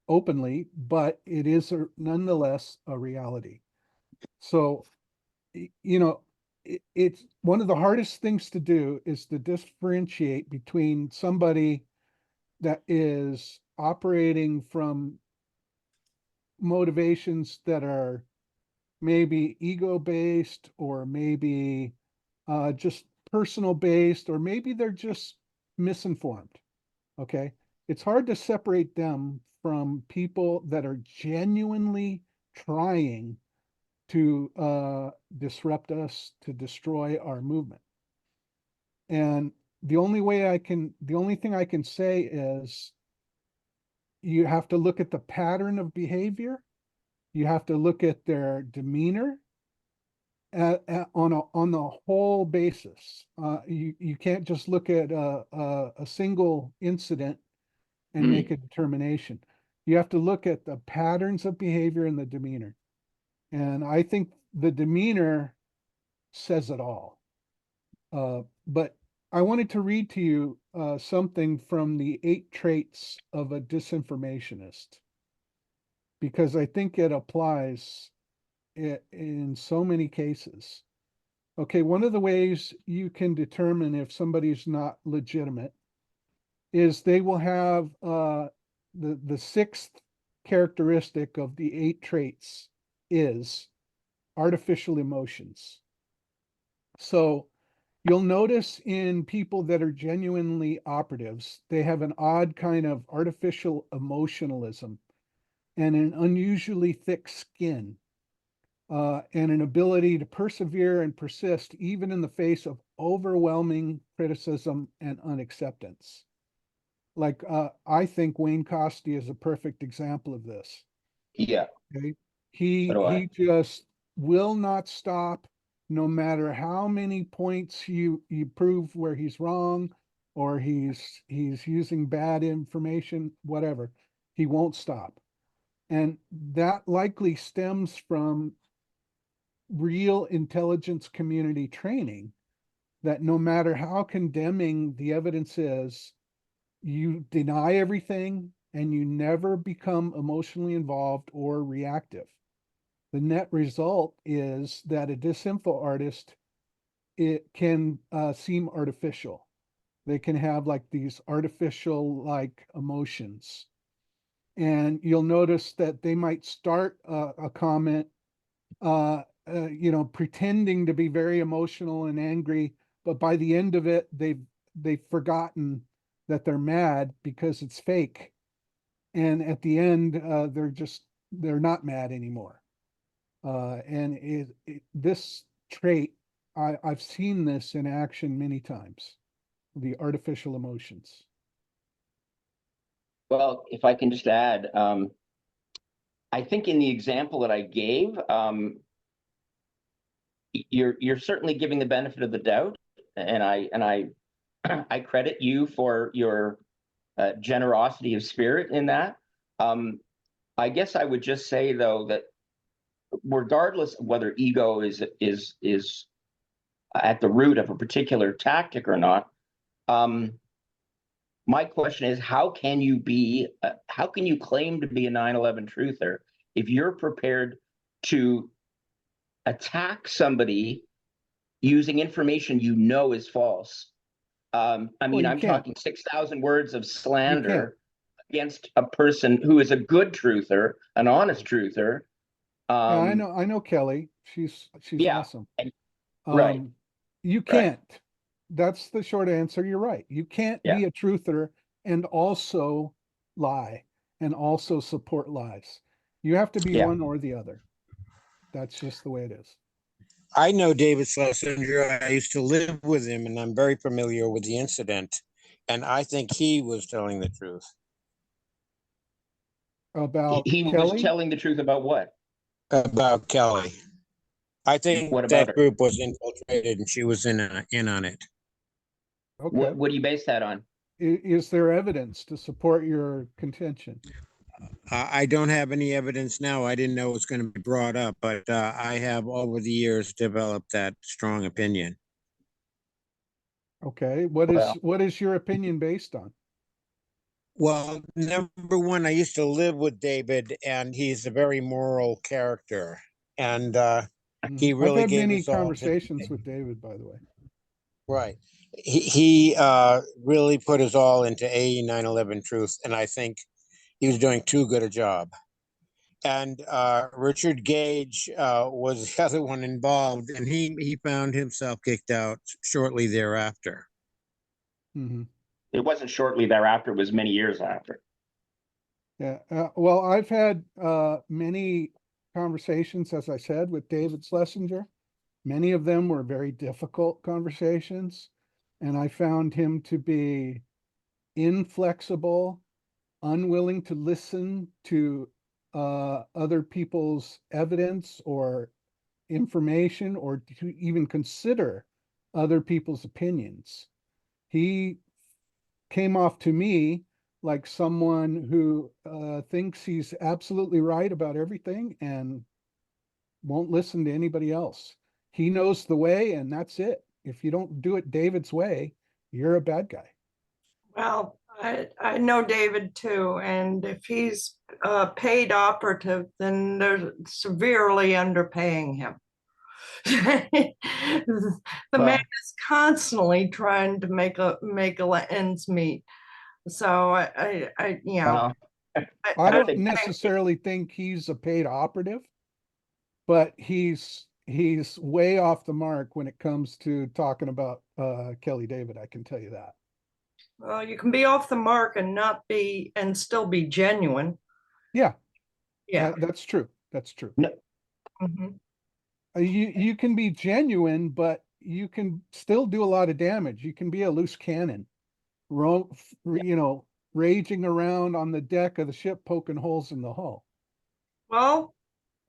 openly, but it is nonetheless a reality. So, you know, it's one of the hardest things to do is to differentiate between somebody that is operating from motivations that are maybe ego-based, or maybe just personal based, or maybe they're just misinformed. Okay. It's hard to separate them from people that are genuinely trying to disrupt us, to destroy our movement. And the only thing I can say is you have to look at the pattern of behavior. You have to look at their demeanor on the whole basis. You can't just look at a single incident and make a determination. You have to look at the patterns of behavior and the demeanor. And I think the demeanor says it all. But I wanted to read to you something from the 8 traits of a disinformationist, because I think it applies in so many cases. Okay, one of the ways you can determine if somebody's not legitimate is they will have the 6th characteristic of the 8 traits is artificial emotions. So you'll notice in people that are genuinely operatives, they have an odd kind of artificial emotionalism and an unusually thick skin, and an ability to persevere and persist even in the face of overwhelming criticism and unacceptance. Like, I think Wayne Costi is a perfect example of this. Yeah. Okay. So do I. He just will not stop, no matter how many points you prove where he's wrong, or he's using bad information, whatever. He won't stop. And that likely stems from real intelligence community training, that no matter how condemning the evidence is, you deny everything and you never become emotionally involved or reactive. The net result is that a disinfo artist, it can seem artificial. They can have like these artificial like emotions. And you'll notice that they might start a comment, pretending to be very emotional and angry, but by the end of it, they've forgotten that they're mad because it's fake. And at the end, they're not mad anymore. And this trait, I've seen this in action many times, the artificial emotions. Well, if I can just add, I think in the example that I gave, you're certainly giving the benefit of the doubt, and I I credit you for your generosity of spirit in that. I guess I would just say though that regardless of whether ego is at the root of a particular tactic or not, my question is, how can you claim to be a 9/11 truther if you're prepared to attack somebody using information you know is false? I mean, you I'm can't. talking 6,000 words of You can't. slander against a person who is a good truther, an honest truther. Yeah, I know Kelly. She's Yeah, awesome. right, You right. can't. That's the short answer. You're right. You can't Yeah, be a truther and also lie and also support lies. You have to be yeah. one or the other. That's just the way it is. I know David Schlesinger. I used to live with him, and I'm very familiar with the incident. And I think he was telling the truth. About He was Kelly? telling the truth about what? About Kelly. I think What about that her? group was infiltrated and she was in on it. Okay. What do you base that on? Is there evidence to support your contention? I don't have any evidence now. I didn't know it was going to be brought up, but I have over the years developed that strong opinion. Okay, Well- what is your opinion based on? Well, number one, I used to live with David, and he's a very moral character. And he I've really had gave many us all to, conversations with David, by the way. right. He really put us all into A 911 Truth, and I think he was doing too good a job. And Richard Gage was the other one involved, and he found himself kicked out shortly thereafter. Hmm. It wasn't shortly thereafter, it was many years after. Yeah, well, I've had many conversations, as I said, with David Schlesinger. Many of them were very difficult conversations, and I found him to be inflexible, unwilling to listen to other people's evidence or information, or to even consider other people's opinions. He came off to me like someone who thinks he's absolutely right about everything and won't listen to anybody else. He knows the way, and that's it. If you don't do it David's way, you're a bad guy. Well, I know David too, and if he's a paid operative, then they're severely underpaying him. The man Well- is constantly trying to make ends meet. So Well, I don't think- necessarily think he's a paid operative, but he's way off the mark when it comes to talking about Kelly David. I can tell you that. well, you can be off the mark and not be and still be genuine. Yeah, Yeah. that's true. That's true. No, Mhm. You can be genuine, but you can still do a lot of damage. You can be a loose cannon, raging around on the deck of the ship, poking holes in the hull. Well,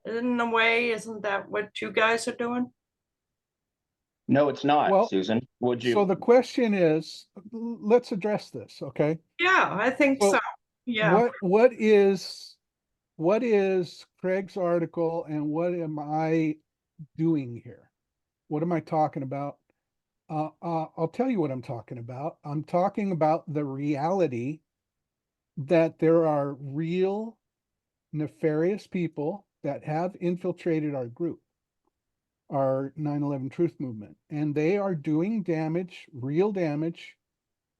in a way, isn't that what you guys are doing? no, it's not, Well, Susan. Would So you? the question is, let's address this, okay? Yeah, I think So so. Yeah. What is Craig's article, and what am I doing here? What am I talking about? I'll tell you what I'm talking about. I'm talking about the reality that there are real nefarious people that have infiltrated our group, our 9/11 Truth movement, and they are doing damage, real damage.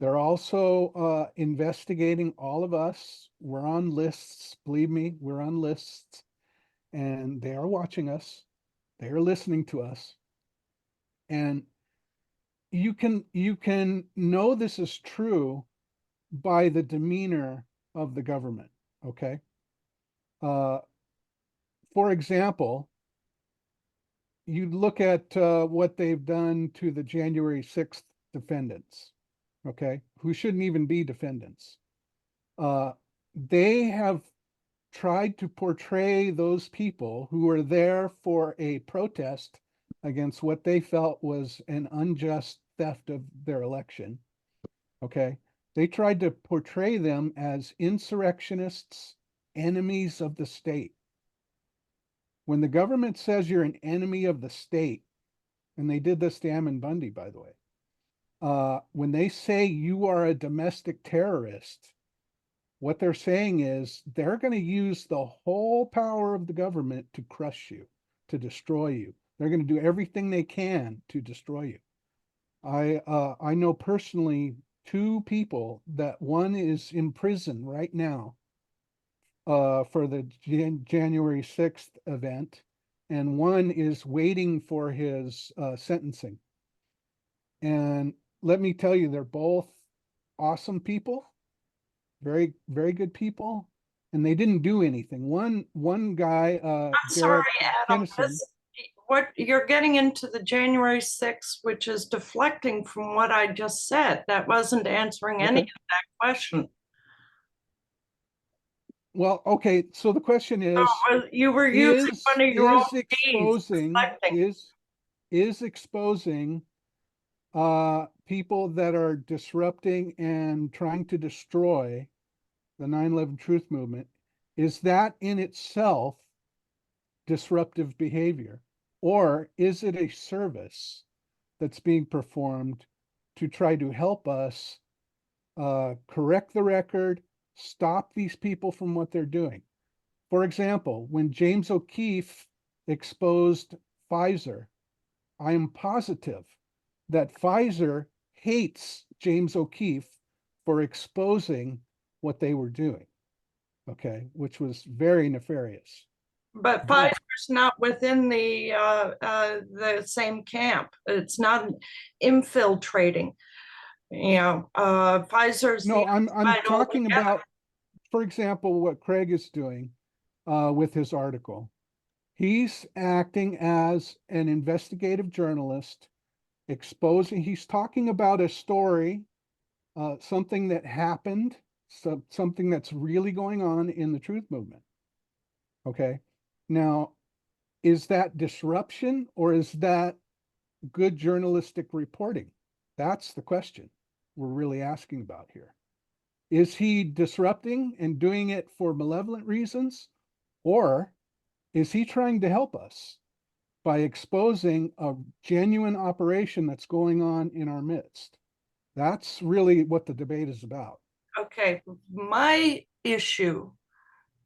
They're also investigating all of us. We're on lists. Believe me, we're on lists, and they are watching us. They are listening to us. And you can know this is true by the demeanor of the government. Okay. Uh, for example, you look at what they've done to the January 6th defendants, okay, who shouldn't even be defendants. They have tried to portray those people who were there for a protest against what they felt was an unjust theft of their election. Okay. They tried to portray them as insurrectionists, enemies of the state. When the government says you're an enemy of the state, and they did this to Ammon Bundy, by the way, when they say you are a domestic terrorist, what they're saying is they're going to use the whole power of the government to crush you, to destroy you. They're going to do everything they can to destroy you. I know personally two people that one is in prison right now for the January 6th event, and one is waiting for his sentencing. And let me tell you, they're both awesome people, very, very good people, and they didn't do anything. One guy, I'm sorry, Derek Adam. Kennison, What you're getting into the January 6th, which is deflecting from what I just said. That wasn't answering any okay. of that question. Well, okay, so the question is, You were using one of your own is deeds, exposing deflecting. is exposing people that are disrupting and trying to destroy the 9/11 Truth movement, is that in itself disruptive behavior, or is it a service that's being performed to try to help us correct the record, stop these people from what they're doing. For example, when James O'Keefe exposed Pfizer, I am positive that Pfizer hates James O'Keefe for exposing what they were doing, okay, which was very nefarious. But But- Pfizer's not within the same camp. It's not infiltrating. Pfizer's No, the I'm side talking altogether. about, for example, what Craig is doing with his article. He's acting as an investigative journalist, exposing, he's talking about a story, something that happened, something that's really going on in the truth movement. Okay. Now, is that disruption or is that good journalistic reporting? That's the question we're really asking about here. Is he disrupting and doing it for malevolent reasons, or is he trying to help us by exposing a genuine operation that's going on in our midst? That's really what the debate is about. Okay, my issue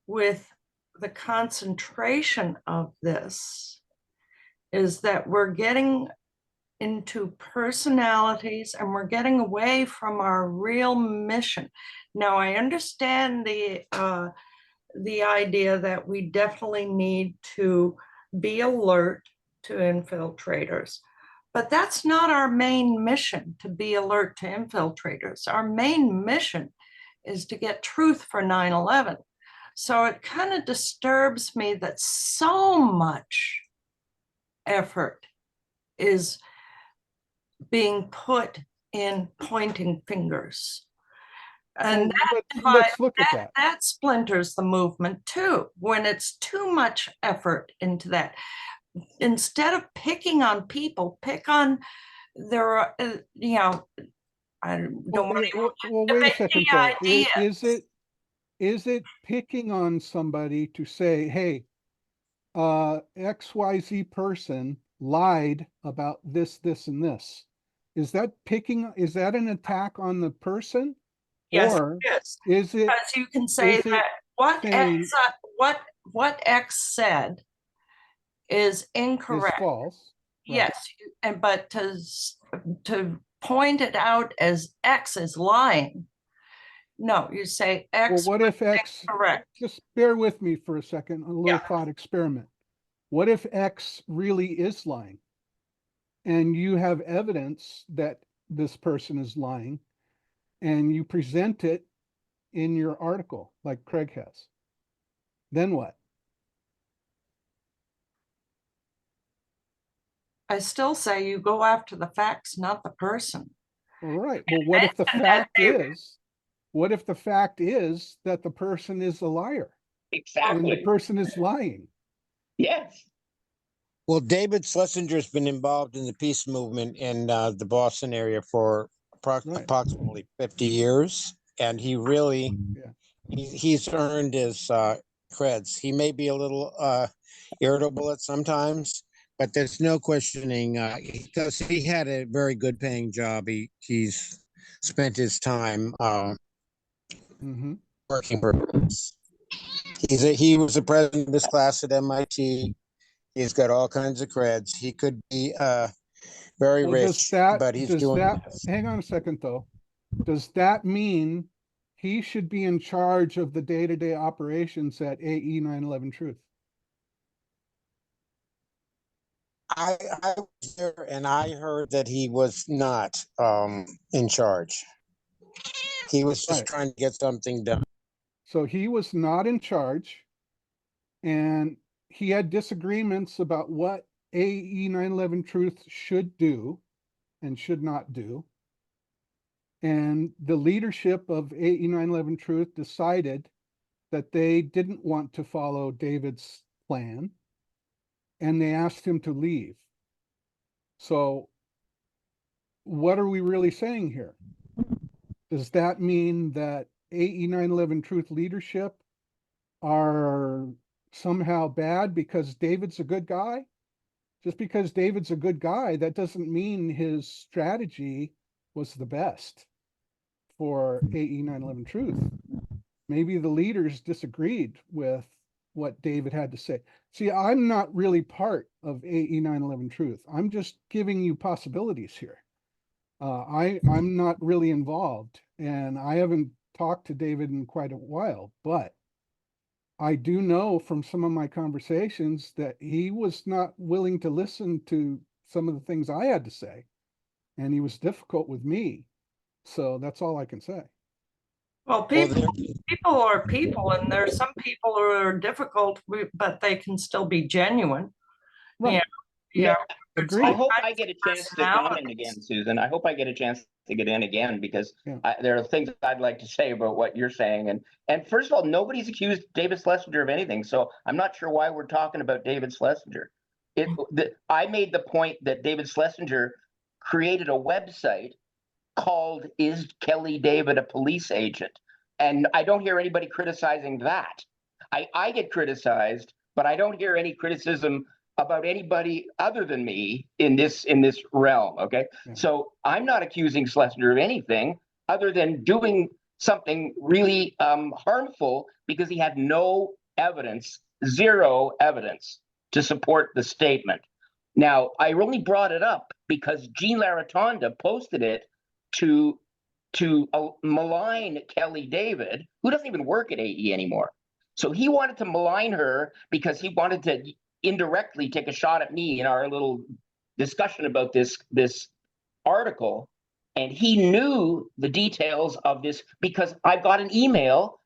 with the concentration of this is that we're getting into personalities and we're getting away from our real mission. Now, I understand the idea that we definitely need to be alert to infiltrators, but that's not our main mission, to be alert to infiltrators. Our main mission is to get truth for 9/11. So it kind of disturbs me that so much effort is being put in pointing fingers. And Let's look at that. that splinters the movement too, when it's too much effort into that. Instead of picking on people, pick on their, I don't want to. Well, wait a second though. Ideas. Is it picking on somebody to say, hey, XYZ person lied about this, this, and this? Is that an attack on the person? Yes, Or it is. is it, Because you can say is it that what saying- what X said is is incorrect. false? Right. Yes, but to point it out as X is lying. No, you say Well, X what was if X, incorrect. just bear with me for a second, a little Yeah. thought experiment. What if X really is lying? And you have evidence that this person is lying, and you present it in your article, like Craig has. Then what? I still say you go after the facts, not the person. All right. Well, what if the fact is that the person is a liar and Exactly. the person is lying? Yes. Well, David Schlesinger's been involved in the peace movement in the Boston area for Right. approximately 50 years. And he really, Yeah. he's earned his creds. He may be a little irritable at sometimes, but there's no questioning, because he had a very good paying job. He's spent his time Mhm. working for us. He was the president of his class at MIT. He's got all kinds of creds. He could be very Well, rich, but he's doing this. hang on a second though. Does that mean he should be in charge of the day-to-day operations at AE 911 Truth? I was there and I heard that he was not in charge. He was just Right. trying to get something done. So he was not in charge, and he had disagreements about what AE 911 Truth should do and should not do. And the leadership of AE 911 Truth decided that they didn't want to follow David's plan, and they asked him to leave. So what are we really saying here? Does that mean that AE 911 Truth leadership are somehow bad because David's a good guy? Just because David's a good guy, that doesn't mean his strategy was the best for AE 911 Truth. Maybe the leaders disagreed with what David had to say. See, I'm not really part of AE 911 Truth. I'm just giving you possibilities here. I'm not really involved, and I haven't talked to David in quite a while, but I do know from some of my conversations that he was not willing to listen to some of the things I had to say, and he was difficult with me. So that's all I can say. Well, Well, people are people, and there's some people who are difficult, but they can still be genuine. Right. Yeah. Agreed. I hope I get a chance to comment again, Susan. I hope I get a chance to get in again, because Yeah. there are things I'd like to say about what you're saying. And first of all, nobody's accused David Schlesinger of anything, so I'm not sure why we're talking about David Schlesinger. I made the point that David Schlesinger created a website called "Is Kelly David a Police Agent?" And I don't hear anybody criticizing that. I get criticized, but I don't hear any criticism about anybody other than me in this realm. Okay. Yeah. So I'm not accusing Schlesinger of anything other than doing something really harmful, because he had no evidence, zero evidence to support the statement. Now, I only brought it up because Jean Laratonda posted it to malign Kelly David, who doesn't even work at AE anymore. So he wanted to malign her because he wanted to indirectly take a shot at me in our little discussion about this article. And he knew the details of this because I got an email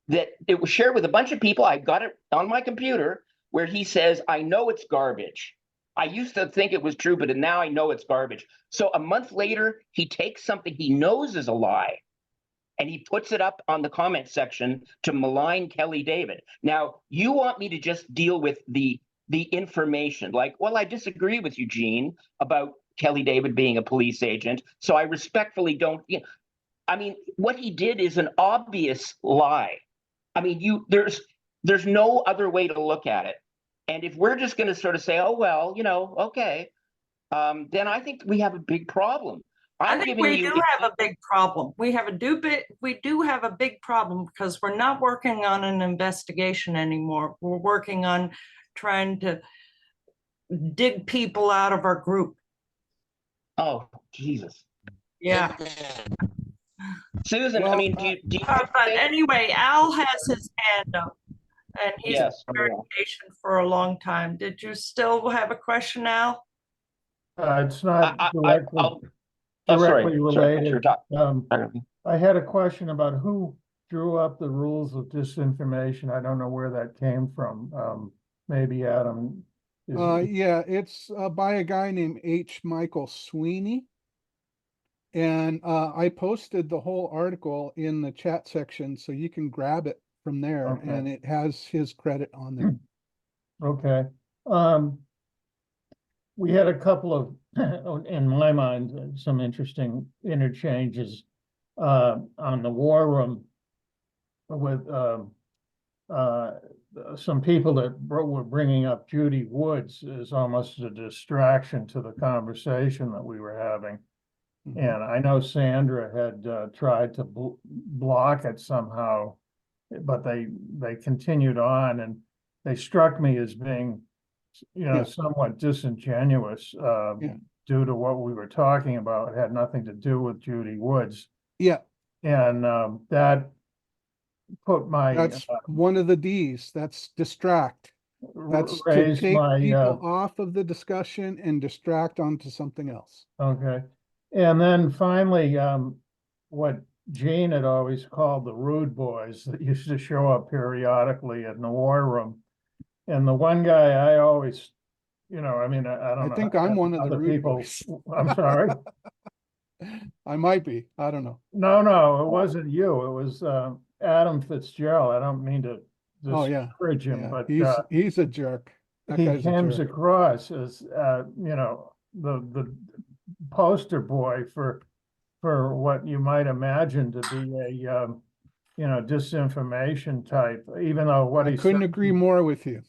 that it was shared with a bunch of people. I got it on my computer where he says, "I know it's garbage. I used to think it was true, but now I know it's garbage." So a month later, he takes something he knows is a lie and he puts it up on the comment section to malign Kelly David. Now, you want me to just deal with the information, like, well, I disagree with you, Gene, about Kelly David being a police agent, so I respectfully don't. I mean, what he did is an obvious lie. I mean, there's no other way to look at it. And if we're just going to sort of say, oh, well, okay, then I think we have a big problem. I think we do have a big problem. We do have a big problem because we're not working on an investigation anymore. We're working on trying to dig people out of our group. Oh, Jesus. Yeah. Susan, Well, I mean, do you but anyway, Al has his hand up, and he's been very patient for a long time. Did you still have a question, Al? It's not directly related. I had a question about who drew up the rules of disinformation. I don't know where that came from. Maybe Adam. Yeah, it's by a guy named H. Michael Sweeney. And I posted the whole article in the chat section, so you can grab it from there, Okay. and it has his credit on there. Okay. We had a couple of, in my mind, some interesting interchanges on the war room with some people that were bringing up Judy Woods as almost a distraction to the conversation that we were having. And I know Sandra had tried to block it somehow, but they continued on, and they struck me as being, somewhat disingenuous due to what we were talking about. It had nothing to do with Judy Woods. Yeah. And that put my... That's one of the Ds. That's distract. That's to take people off of the discussion and distract onto something else. Okay. And then finally, what Gene had always called the rude boys that used to show up periodically in the war room. And the one guy I always, I don't know. I think I'm one of the rude boys. I'm sorry. I might be. I don't know. No, it wasn't you. It was Adam Fitzgerald. I don't mean to discourage him, but he's a jerk. He comes across as the poster boy for what you might imagine to be a disinformation type, even though I couldn't agree more with you.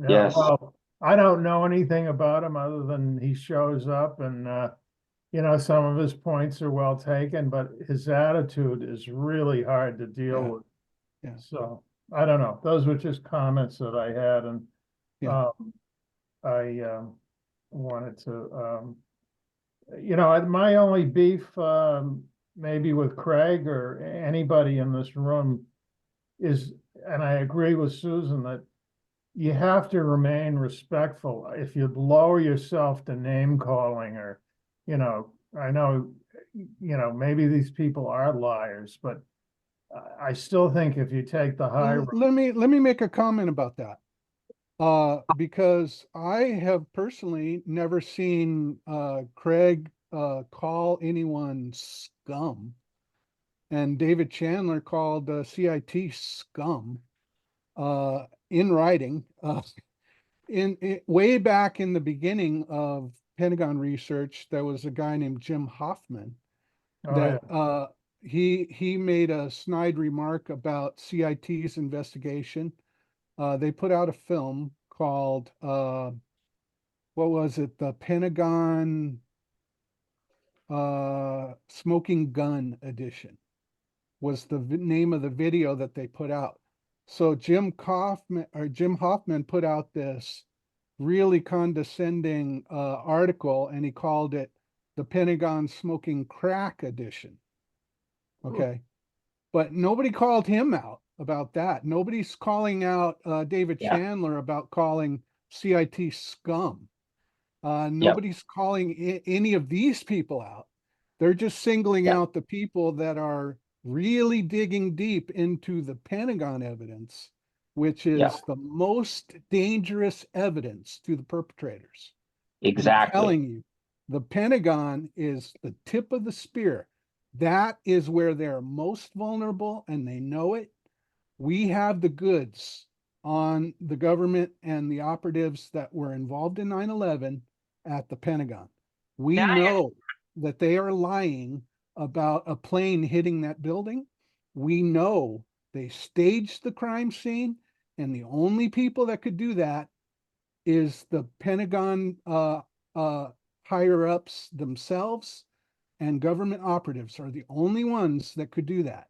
Yes. Well, I don't know anything about him other than he shows up and you know, some of his points are well taken, but his attitude is really hard to deal Yeah. with. Yeah. So, I don't know, those were just comments that I had, and Yeah. I wanted to, you know, my only beef, maybe with Craig or anybody in this room is, and I agree with Susan, that you have to remain respectful. If you lower yourself to name calling, or, you know, I know, you know, maybe these people are liars, but I still think if you take the high road. Let me make a comment about that. Because I have personally never seen Craig call anyone scum, and David Chandler called CIT scum in writing. In way back in the beginning of Pentagon research, there was a guy named Jim Hoffman Oh, that yeah. he made a snide remark about CIT's investigation. They put out a film called what was it? The Pentagon Smoking Gun Edition was the name of the video that they put out. So Jim Hoffman put out this really condescending article, and he called it the Pentagon Smoking Crack Edition. Okay. But nobody called him out about that. Nobody's calling out David Yeah. Chandler about calling CIT scum. Yep. Nobody's calling any of these people out. They're just singling Yep. out the people that are really digging deep into the Pentagon evidence, which Yep. is the most dangerous evidence to the perpetrators. I'm Exactly. telling you, the Pentagon is the tip of the spear. That is where they're most vulnerable, and they know it. We have the goods on the government and the operatives that were involved in 9/11 at the Pentagon. We Now you- know that they are lying about a plane hitting that building. We know they staged the crime scene, and the only people that could do that is the Pentagon higher ups themselves, and government operatives are the only ones that could do that.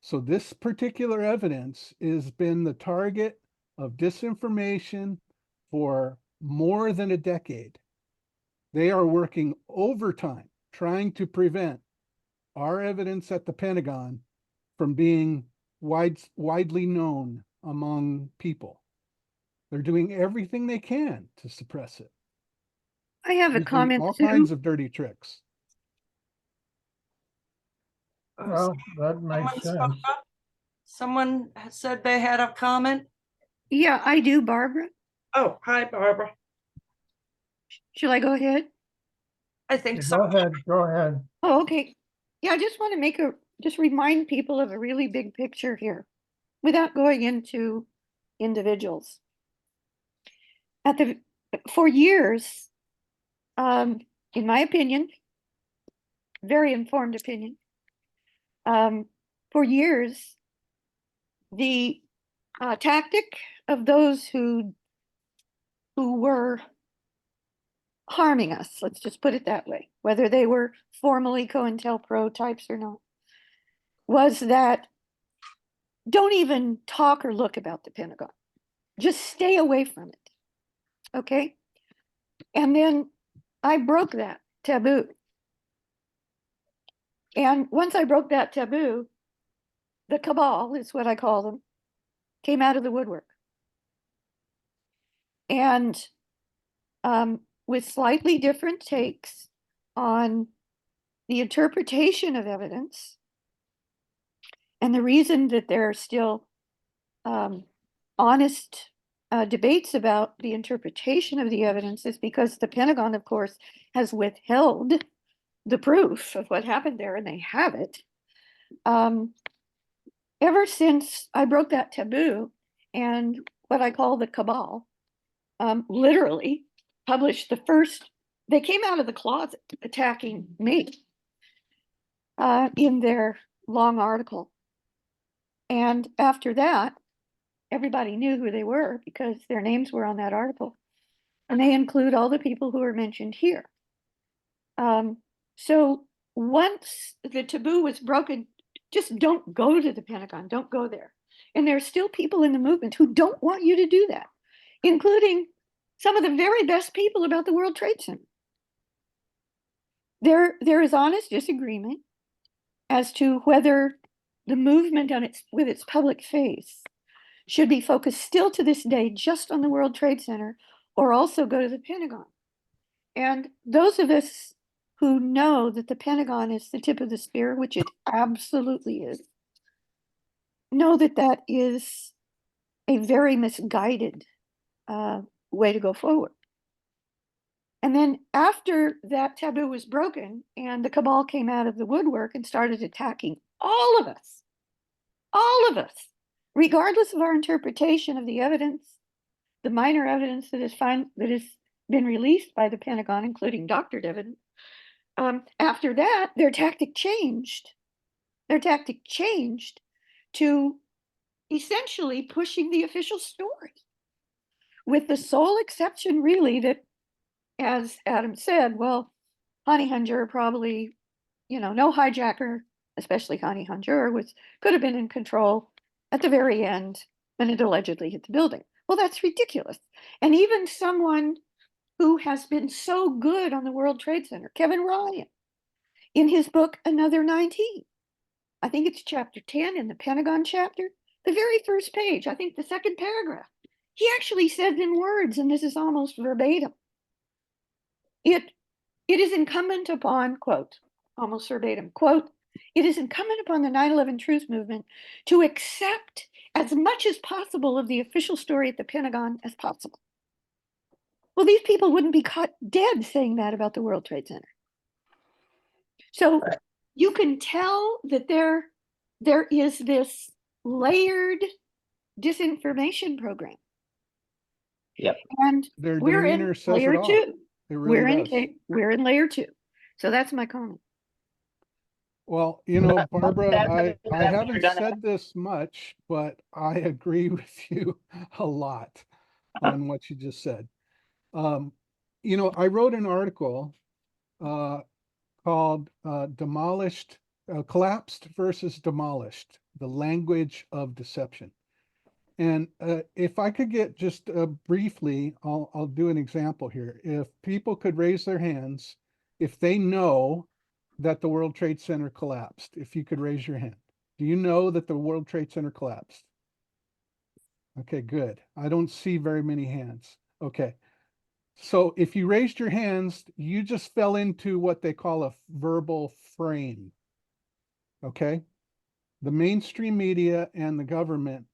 So this particular evidence has been the target of disinformation for more than a decade. They are working overtime trying to prevent our evidence at the Pentagon from being widely known among people. They're doing everything they can to suppress it, I have a using comment all too. kinds of dirty tricks. Well, that makes someone spoke sense. up? Someone has said they had a comment? Yeah, I do, Barbara. Oh, hi, Barbara. Shall I go ahead? I think so. Go ahead, go ahead. Oh, okay. Yeah, I just want to just remind people of a really big picture here without going into individuals. For years, in my opinion, very informed opinion, for years, the tactic of those who were harming us, let's just put it that way, whether they were formally COINTELPRO types or not, was that don't even talk or look about the Pentagon. Just stay away from it. Okay? And then I broke that taboo. And once I broke that taboo, the cabal is what I call them, came out of the woodwork. And with slightly different takes on the interpretation of evidence. And the reason that there are still honest debates about the interpretation of the evidence is because the Pentagon, of course, has withheld the proof of what happened there, and they have it. Ever since I broke that taboo, and what I call the cabal, literally published the first, they came out of the closet attacking me in their long article. And after that, everybody knew who they were because their names were on that article. And they include all the people who are mentioned here. So once the taboo was broken, just don't go to the Pentagon, don't go there. And there are still people in the movement who don't want you to do that, including some of the very best people about the World Trade Center. There is honest disagreement as to whether the movement with its public face should be focused still to this day just on the World Trade Center or also go to the Pentagon. And those of us who know that the Pentagon is the tip of the spear, which it absolutely is, know that that is a very misguided way to go forward. And then after that taboo was broken and the cabal came out of the woodwork and started attacking all of us, regardless of our interpretation of the evidence, the minor evidence that has been released by the Pentagon, including doctored evidence, after that, their tactic changed. Their tactic changed to essentially pushing the official story, with the sole exception really that, as Adam said, well, Honey Hunger probably, no hijacker, especially Honey Hunger, could have been in control at the very end when it allegedly hit the building. Well, that's ridiculous. And even someone who has been so good on the World Trade Center, Kevin Ryan, in his book, Another 19, I think it's chapter 10 in the Pentagon chapter, the very first page, I think the second paragraph, he actually says in words, and this is almost verbatim, it is incumbent upon, quote, almost verbatim, quote, it is incumbent upon the 9/11 Truth movement to accept as much as possible of the official story at the Pentagon as possible. Well, these people wouldn't be caught dead saying that about the World Trade Center. So you can tell that there is this layered disinformation program. Yep. And Their we're in demeanor says layer it all. 2. It really does. We're in layer 2. So that's my comment. Well, Barbara, I haven't said this much, but I agree with you a lot on what you just said. I wrote an article called Collapsed versus Demolished, the Language of Deception. And if I could get just briefly, I'll do an example here. If people could raise their hands, if they know that the World Trade Center collapsed, if you could raise your hand. Do you know that the World Trade Center collapsed? Okay, good. I don't see very many hands. Okay. So if you raised your hands, you just fell into what they call a verbal frame. Okay. The mainstream media and the government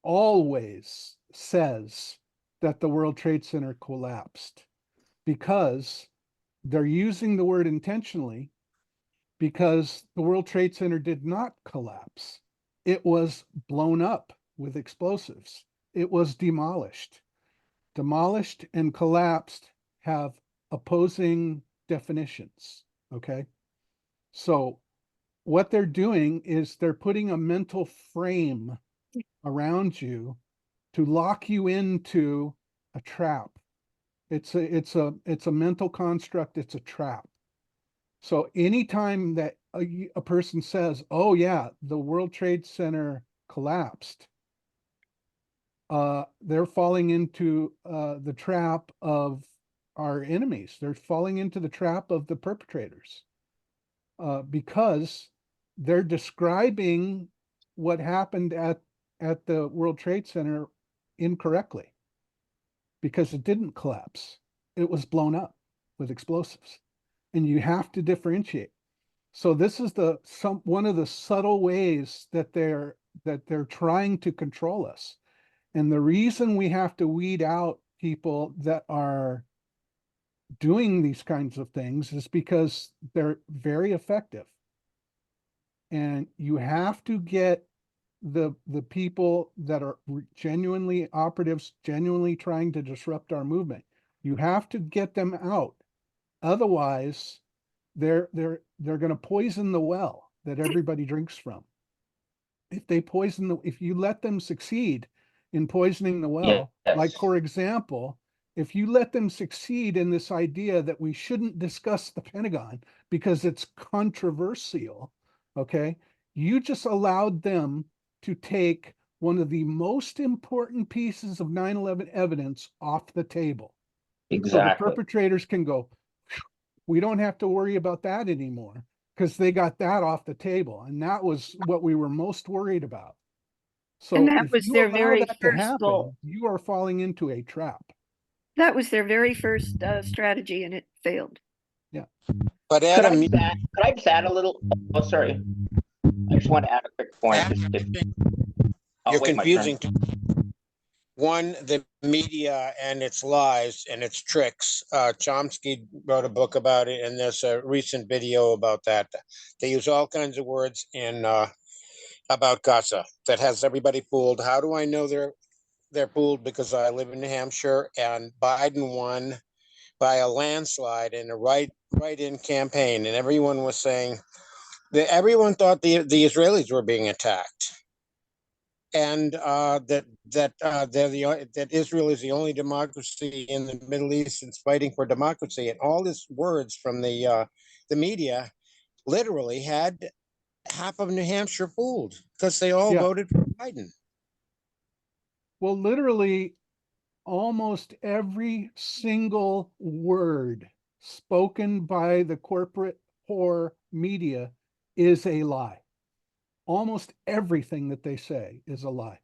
always says that the World Trade Center collapsed because they're using the word intentionally, because the World Trade Center did not collapse. It was blown up with explosives. It was demolished. Demolished and collapsed have opposing definitions, okay? So what they're doing is they're putting a mental frame around you to lock you into a trap. It's a mental construct, it's a trap. So anytime that a person says, oh yeah, the World Trade Center collapsed, they're falling into the trap of our enemies. They're falling into the trap of the perpetrators because they're describing what happened at the World Trade Center incorrectly, because it didn't collapse. It was blown up with explosives. And you have to differentiate. So this is one of the subtle ways that they're trying to control us. And the reason we have to weed out people that are doing these kinds of things is because they're very effective. And you have to get the people that are genuinely operatives, genuinely trying to disrupt our movement. You have to get them out. Otherwise, they're going to poison the well that everybody drinks from. If you let them succeed in poisoning the well, like Yes. for example, if you let them succeed in this idea that we shouldn't discuss the Pentagon because it's controversial, okay, you just allowed them to take one of the most important pieces of 9/11 evidence off the table. So the Exactly. perpetrators can go, we don't have to worry about that anymore because they got that off the table. And that was what we were most worried about. So And that if was you their allow very that to first goal. happen, you are falling into a trap. That was their very first strategy, and it failed. But Could I Adam, just add, could I just add a little? Oh, sorry. I just want to add a quick point. I'll you're wait my turn. confusing one, the media and its lies and its tricks. Chomsky wrote a book about it, and there's a recent video about that. They use all kinds of words in about Gaza that has everybody fooled. How do I know they're fooled? Because I live in New Hampshire, and Biden won by a landslide in a write-in campaign, and everyone was saying that everyone thought the Israelis were being attacked, and that Israel is the only democracy in the Middle East and fighting for democracy, and all these words from the media literally had half of New Hampshire fooled because they all Yeah. voted for Biden. Well, literally, almost every single word spoken by the corporate whore media is a lie. Almost everything that they say is a lie.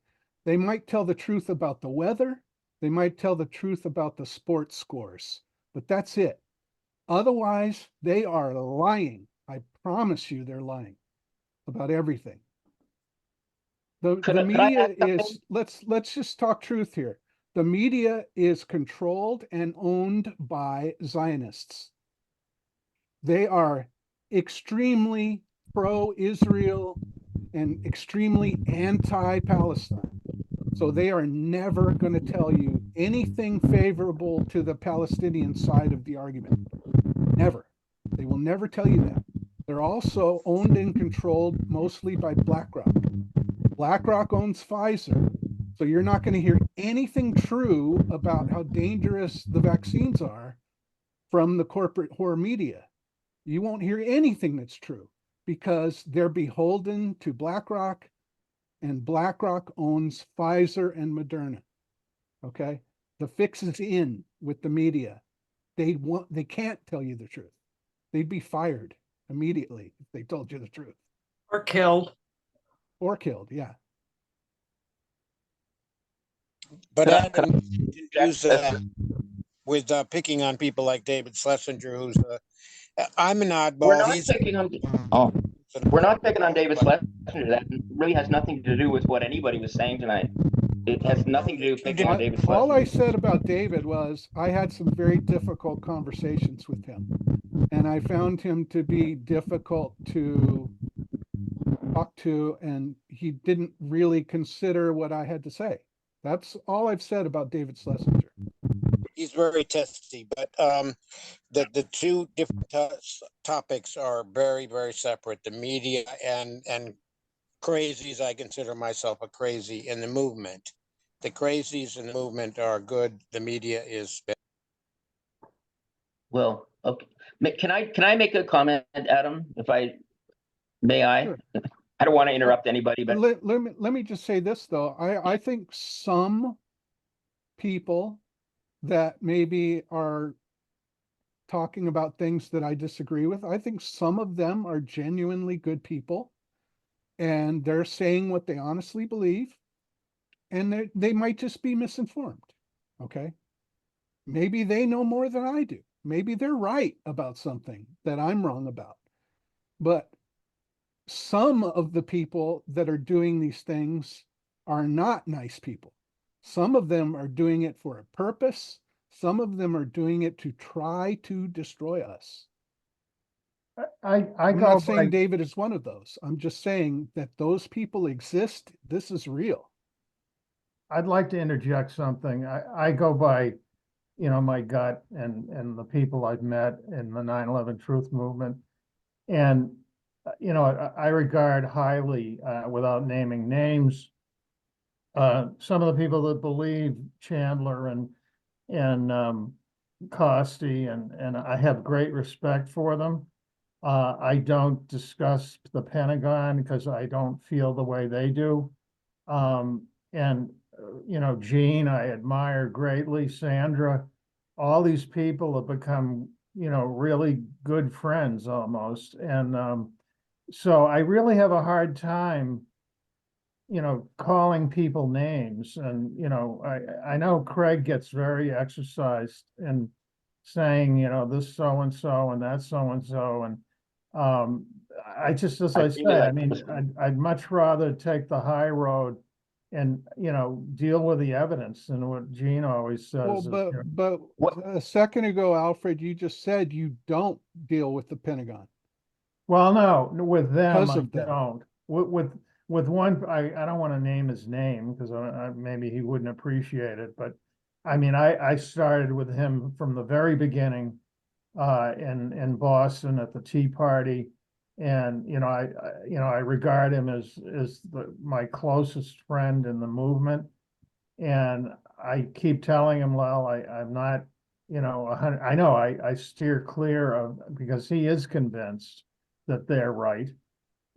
They might tell the truth about the weather. They might tell the truth about the sports scores, but that's it. Otherwise, they are lying. I promise you they're lying about everything. The Could I media add something? is, let's just talk truth here. The media is controlled and owned by Zionists. They are extremely pro-Israel and extremely anti-Palestine. So they are never going to tell you anything favorable to the Palestinian side of the argument. Never. They will never tell you that. They're also owned and controlled mostly by BlackRock. BlackRock owns Pfizer. So you're not going to hear anything true about how dangerous the vaccines are from the corporate whore media. You won't hear anything that's true because they're beholden to BlackRock, and BlackRock owns Pfizer and Moderna. Okay? The fix is in with the media. They can't tell you the truth. They'd be fired immediately if they told you the truth. Or killed. Or killed, yeah. But Could Adam, I use interject? with picking on people like David Schlesinger, who's I'm an We're oddball. not He's picking on. Oh, we're not picking on David Schlesinger. That really has nothing to do with what anybody was saying tonight. It has nothing to do with picking on David All I Schlesinger. said about David was I had some very difficult conversations with him, and I found him to be difficult to talk to, and he didn't really consider what I had to say. That's all I've said about David Schlesinger. He's very testy, but the two different topics are very, very separate. The media and crazies. I consider myself a crazy in the movement. The crazies in the movement are good. The media is bad. Well, okay. Can I make a comment, Adam? If I may, Sure. I don't want to interrupt anybody, but Let me just say this though. I think some people that maybe are talking about things that I disagree with, I think some of them are genuinely good people and they're saying what they honestly believe, and they might just be misinformed. Okay. Maybe they know more than I do. Maybe they're right about something that I'm wrong about. But some of the people that are doing these things are not nice people. Some of them are doing it for a purpose. Some of them are doing it to try to destroy us. I I'm go not saying by, David is one of those. I'm just saying that those people exist. This is real. I'd like to interject something. I go by, my gut and the people I've met in the 9/11 Truth movement. And, I regard highly, without naming names, some of the people that believe Chandler and and Costi, and I have great respect for them. I don't discuss the Pentagon because I don't feel the way they do. And you know, Gene, I admire greatly, Sandra, all these people have become, you know, really good friends almost. And so I really have a hard time, you know, calling people names. And, you know, I know Craig gets very exercised in saying, you know, this so-and-so and that so-and-so. And I just, as I say, I mean, I'd much rather take the high road and, you know, deal with the evidence than what Gene always Well, says. but a second ago, Alfred, you just said you don't deal with the Pentagon. Well, no, with them, Because I of them. don't. With one, I don't want to name his name because maybe he wouldn't appreciate it. But I mean, I started with him from the very beginning, in Boston at the Tea Party, and you know, I regard him as my closest friend in the movement, and I keep telling him, well, I'm not, you know, I know I steer clear of because he is convinced that they're right.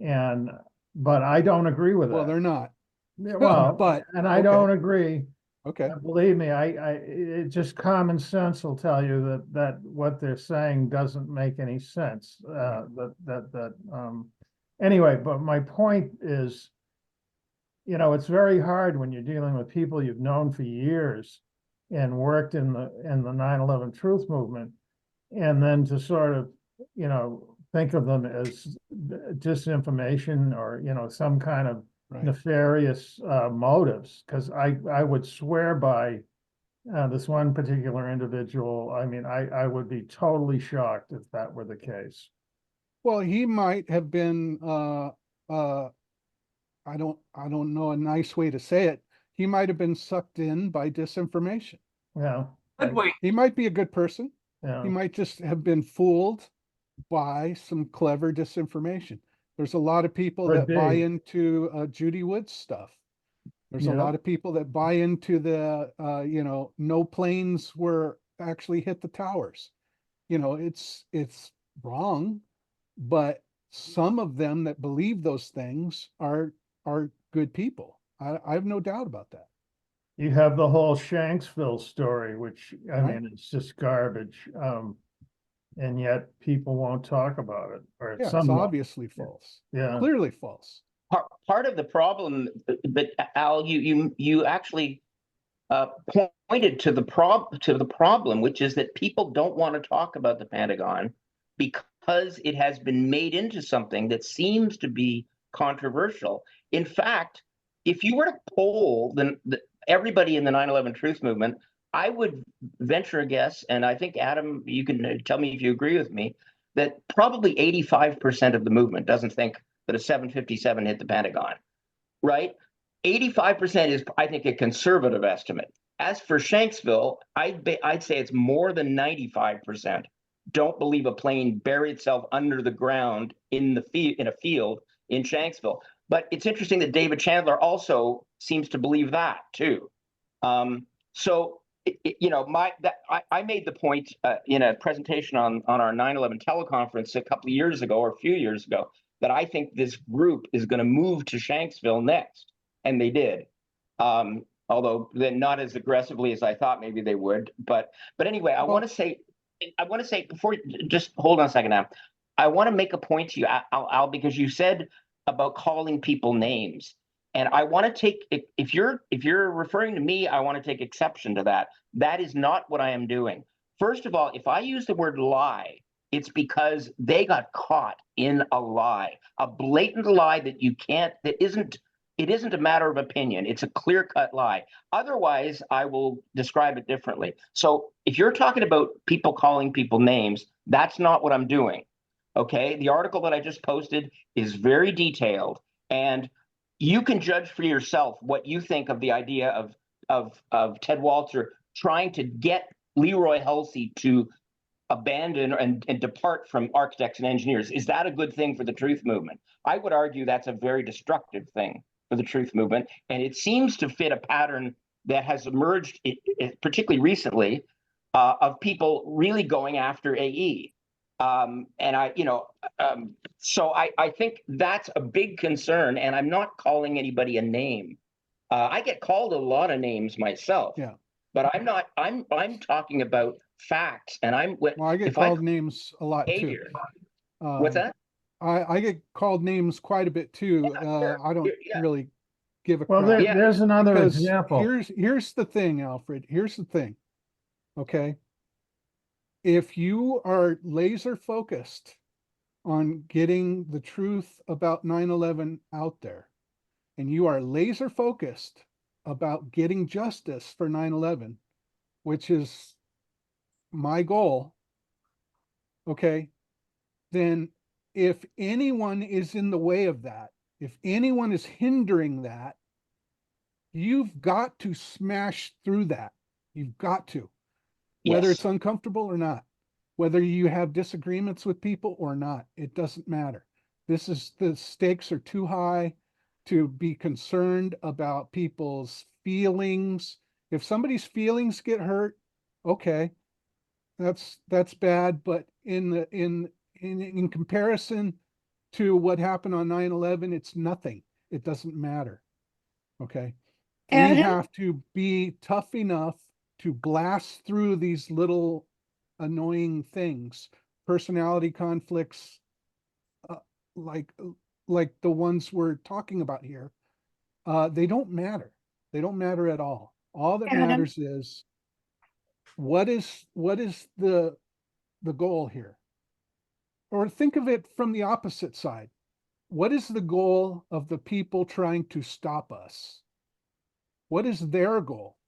And but I don't agree with Well, that. they're not. Yeah, well, But and I okay. don't agree. Okay. Believe me, it just common sense will tell you that what they're saying doesn't make any sense. Anyway, but my point is, you know, it's very hard when you're dealing with people you've known for years and worked in the 9/11 Truth movement, and then to sort of, you know, think of them as disinformation or, you know, some kind of Right. nefarious motives. Because I would swear by this one particular individual. I mean, I would be totally shocked if that were the case. Well, he might have been I don't know a nice way to say it. He might have been sucked in by disinformation. Yeah, Good way. He might be a good person. yeah. He might just have been fooled by some clever disinformation. There's a lot of people Could that buy be. into Judy Woods stuff. There's a Yeah. lot of people that buy into the you know, no planes were actually hit the towers. You know, it's wrong, but some of them that believe those things are good people. I have no doubt about that. You have the whole Shanksville story, which I Right. mean, it's just garbage. And yet people won't talk about it, or Yeah, some it's won't. obviously false. Yeah, Clearly false. Part of the problem, but Al, you actually pointed to the problem, which is that people don't want to talk about the Pentagon because it has been made into something that seems to be controversial. In fact, if you were to poll everybody in the 9/11 Truth movement, I would venture a guess, and I think Adam, you can tell me if you agree with me, that probably 85% of the movement doesn't think that a 757 hit the Pentagon, right? 85% is, I think, a conservative estimate. As for Shanksville, I'd say it's more than 95% don't believe a plane buried itself under the ground in a field in Shanksville. But it's interesting that David Chandler also seems to believe that too. So you know, I made the point in a presentation on our 9/11 teleconference a couple of years ago or a few years ago that I think this group is going to move to Shanksville next, and they did. Although then not as aggressively as I thought maybe they would. But anyway, I want to say before, just hold on a second now. I want to make a point to you, Al, because you said about calling people names. And I want to take, if you're referring to me, I want to take exception to that. That is not what I am doing. First of all, if I use the word lie, it's because they got caught in a lie, a blatant lie that it isn't a matter of opinion. It's a clear-cut lie. Otherwise, I will describe it differently. So if you're talking about people calling people names, that's not what I'm doing. Okay? The article that I just posted is very detailed, and you can judge for yourself what you think of the idea of Ted Walter trying to get Leroy Halsey to abandon and depart from architects and engineers. Is that a good thing for the truth movement? I would argue that's a very destructive thing for the truth movement, and it seems to fit a pattern that has emerged, particularly recently, of people really going after AE. So I think that's a big concern, and I'm not calling anybody a name. I get called a lot of names myself. Yeah. But I'm not. I'm talking about facts, and Well, I get called names a lot too. behavior. What's that? I get called names quite a bit too. I don't really give a Well, crap. there's another Because example. here's the thing, Alfred. Here's the thing. Okay. If you are laser focused on getting the truth about 9/11 out there, and you are laser focused about getting justice for 9/11, which is my goal, okay, then if anyone is in the way of that, if anyone is hindering that, you've got to smash through that. You've got to, whether it's uncomfortable or not, whether you have disagreements with people or not, it doesn't matter. The stakes are too high to be concerned about people's feelings. If somebody's feelings get hurt, okay, that's bad. But in comparison to what happened on 9/11, it's nothing. It doesn't matter. Okay. We Adam? have to be tough enough to blast through these little annoying things, personality conflicts, like the ones we're talking about here. They don't matter. They don't matter at all. All that Adam? matters is what is the goal here? Or think of it from the opposite side. What is the goal of the people trying to stop us? What is their goal?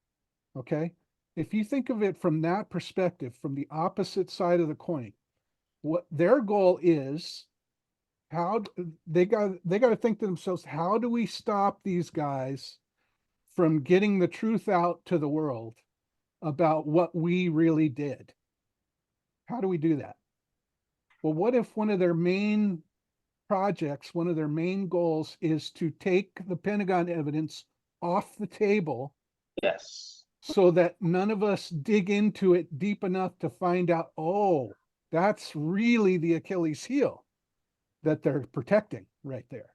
Okay. If you think of it from that perspective, from the opposite side of the coin, what their goal is, how they got to think to themselves, how do we stop these guys from getting the truth out to the world about what we really did? How do we do that? Well, what if one of their main projects, one of their main goals is to take the Pentagon evidence off the table? Yes. So that none of us dig into it deep enough to find out, oh, that's really the Achilles heel that they're protecting right there.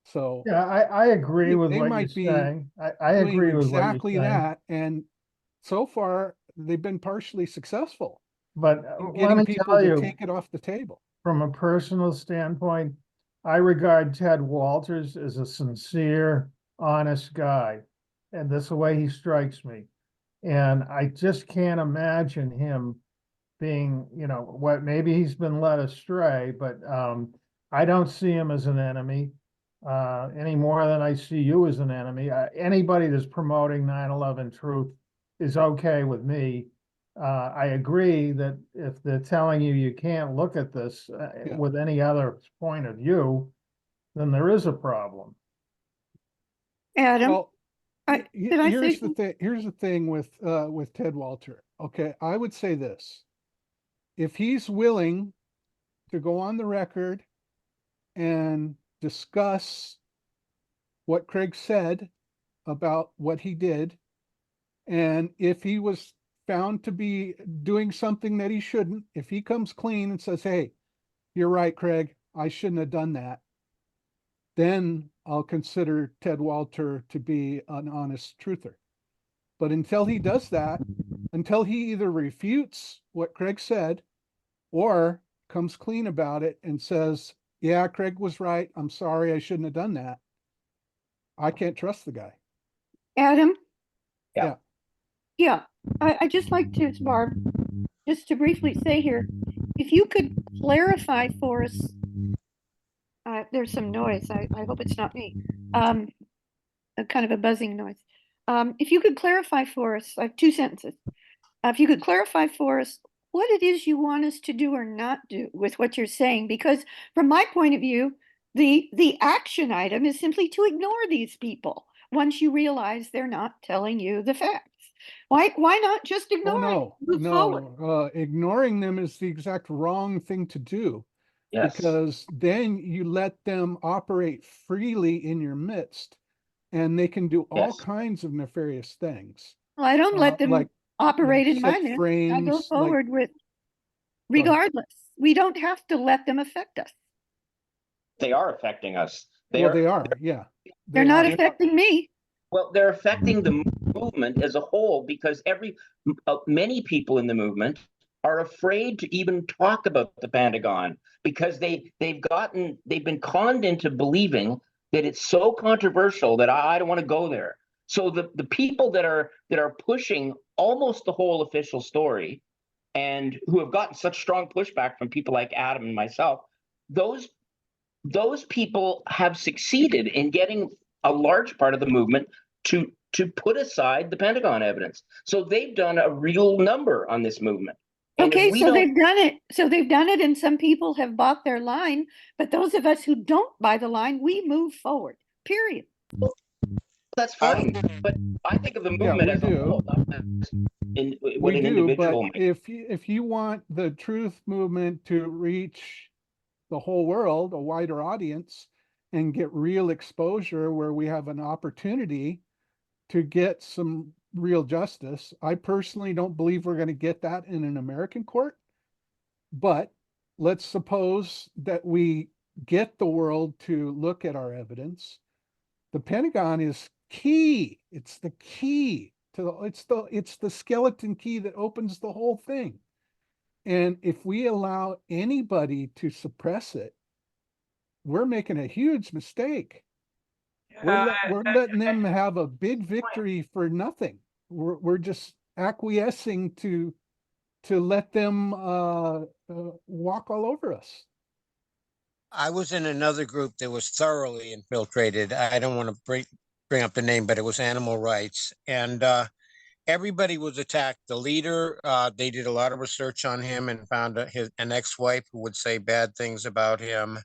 So Yeah, I agree with they what you're might be saying. I doing agree with what exactly you're saying. that. And so far, they've been partially successful But in let getting me people tell to you, take it off the table. from a personal standpoint, I regard Ted Walters as a sincere, honest guy. And that's the way he strikes me. And I just can't imagine him being, what, maybe he's been led astray, but I don't see him as an enemy any more than I see you as an enemy. Anybody that's promoting 9/11 truth is okay with me. I agree that if they're telling you you can't look at this Yeah. with any other point of view, then there is a problem. Adam? Well, Did I say here's the thing. Here's the thing with Ted Walter. Okay, I would say this: if he's willing to go on the record and discuss what Craig said about what he did, and if he was found to be doing something that he shouldn't, if he comes clean and says, "Hey, you're right, Craig, I shouldn't have done that," then I'll consider Ted Walter to be an honest truther. But until he does that, until he either refutes what Craig said or comes clean about it and says, yeah, Craig was right, I'm sorry, I shouldn't have done that, I can't trust the guy. Adam? Yeah. Yeah, I just like to, Barb, just to briefly say here, if you could clarify for us, there's some noise, I hope it's not me, a kind of a buzzing noise. If you could clarify for us, I have two sentences. If you could clarify for us what it is you want us to do or not do with what you're saying, because from my point of view, the action item is simply to ignore these people once you realize they're not telling you the facts. Why not just ignore Oh them? Move forward. no, ignoring them is the exact wrong thing to do, Yes. because then you let them operate freely in your midst. and they can do all Yes. kinds of nefarious things. Well, I don't let them Like operate in my set name. I go frames, like, forward with, Go ahead. regardless. We don't have to let them affect us. They are affecting us. well, they are, yeah. They're They not are. affecting me. Well, they're affecting the movement as a whole because many people in the movement are afraid to even talk about the Pentagon because they've been conned into believing that it's so controversial that I don't want to go there. So the people that are pushing almost the whole official story and who have gotten such strong pushback from people like Adam and myself, those people have succeeded in getting a large part of the movement to put aside the Pentagon evidence. So they've done a real number on this movement. And Okay, if we so don't, they've done it. So they've done it, and some people have bought their line. But those of us who don't buy the line, we move forward. Period. that's fine. But I think of the Yeah, movement we as a do. whole, not just with We an do, but individual. if you want the truth movement to reach the whole world, a wider audience, and get real exposure where we have an opportunity to get some real justice, I personally don't believe we're going to get that in an American court. But let's suppose that we get the world to look at our evidence. The Pentagon is key. It's the key to it's the skeleton key that opens the whole thing. And if we allow anybody to suppress it, we're making a huge mistake. We're letting them have a big victory for nothing. We're just acquiescing to let them walk all over us. I was in another group that was thoroughly infiltrated. I don't want to bring up the name, but it was animal rights. And everybody was attacked. The leader, they did a lot of research on him and found an ex-wife who would say bad things about him.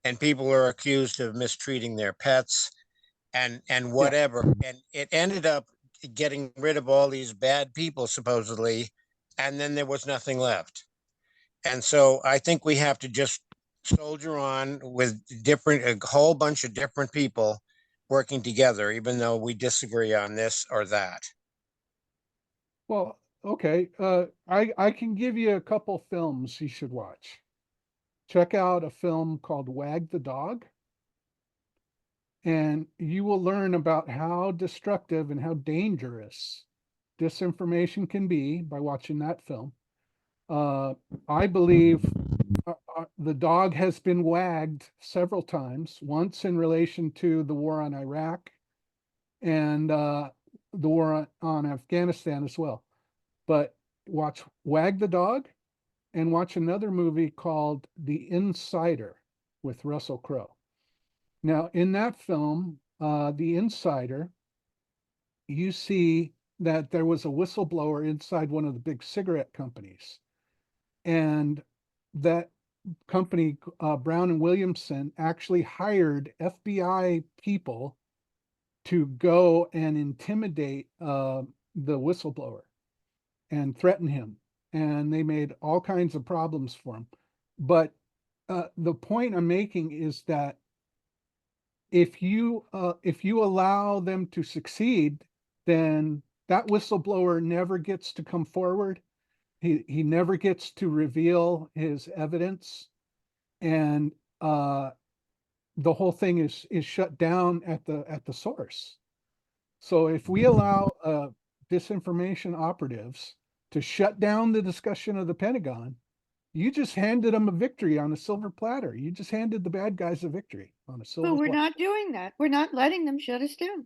And people are accused of mistreating their pets and whatever. And it ended up getting rid of all these bad people, supposedly. And then there was nothing left. And so I think we have to just soldier on with a whole bunch of different people working together, even though we disagree on this or that. Well, okay. I can give you a couple films you should watch. Check out a film called Wag the Dog, and you will learn about how destructive and how dangerous disinformation can be by watching that film. I believe the dog has been wagged several times, once in relation to the war on Iraq and the war on Afghanistan as well. But watch Wag the Dog and watch another movie called The Insider with Russell Crowe. Now, in that film, The Insider, you see that there was a whistleblower inside one of the big cigarette companies. And that company, Brown and Williamson, actually hired FBI people to go and intimidate the whistleblower and threaten him. And they made all kinds of problems for him. But the point I'm making is that if you allow them to succeed, then that whistleblower never gets to come forward. He never gets to reveal his evidence, and the whole thing is shut down at the source. So if we allow disinformation operatives to shut down the discussion of the Pentagon, you just handed them a victory on a silver platter. You just handed the bad guys a victory on a silver But we're platter. not doing that. We're not letting them shut us down.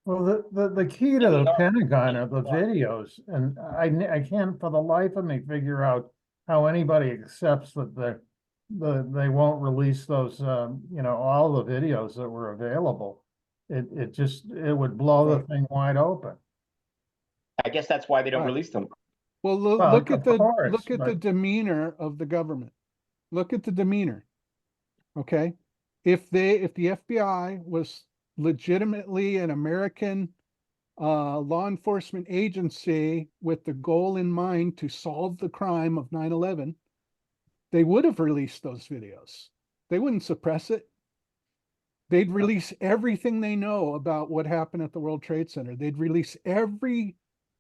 Well, the key to the Pentagon are the videos, and I can't for the life of me figure out how anybody accepts that they won't release those, all the videos that were available. It would blow the thing wide open. I guess that's why they don't Right. release them. Well, Well, look at of course, the but- demeanor of the government. Look at the demeanor. Okay, if the FBI was legitimately an American law enforcement agency with the goal in mind to solve the crime of 9/11, they would have released those videos. They wouldn't suppress it. They'd release everything they know about what happened at the World Trade Center. They'd release every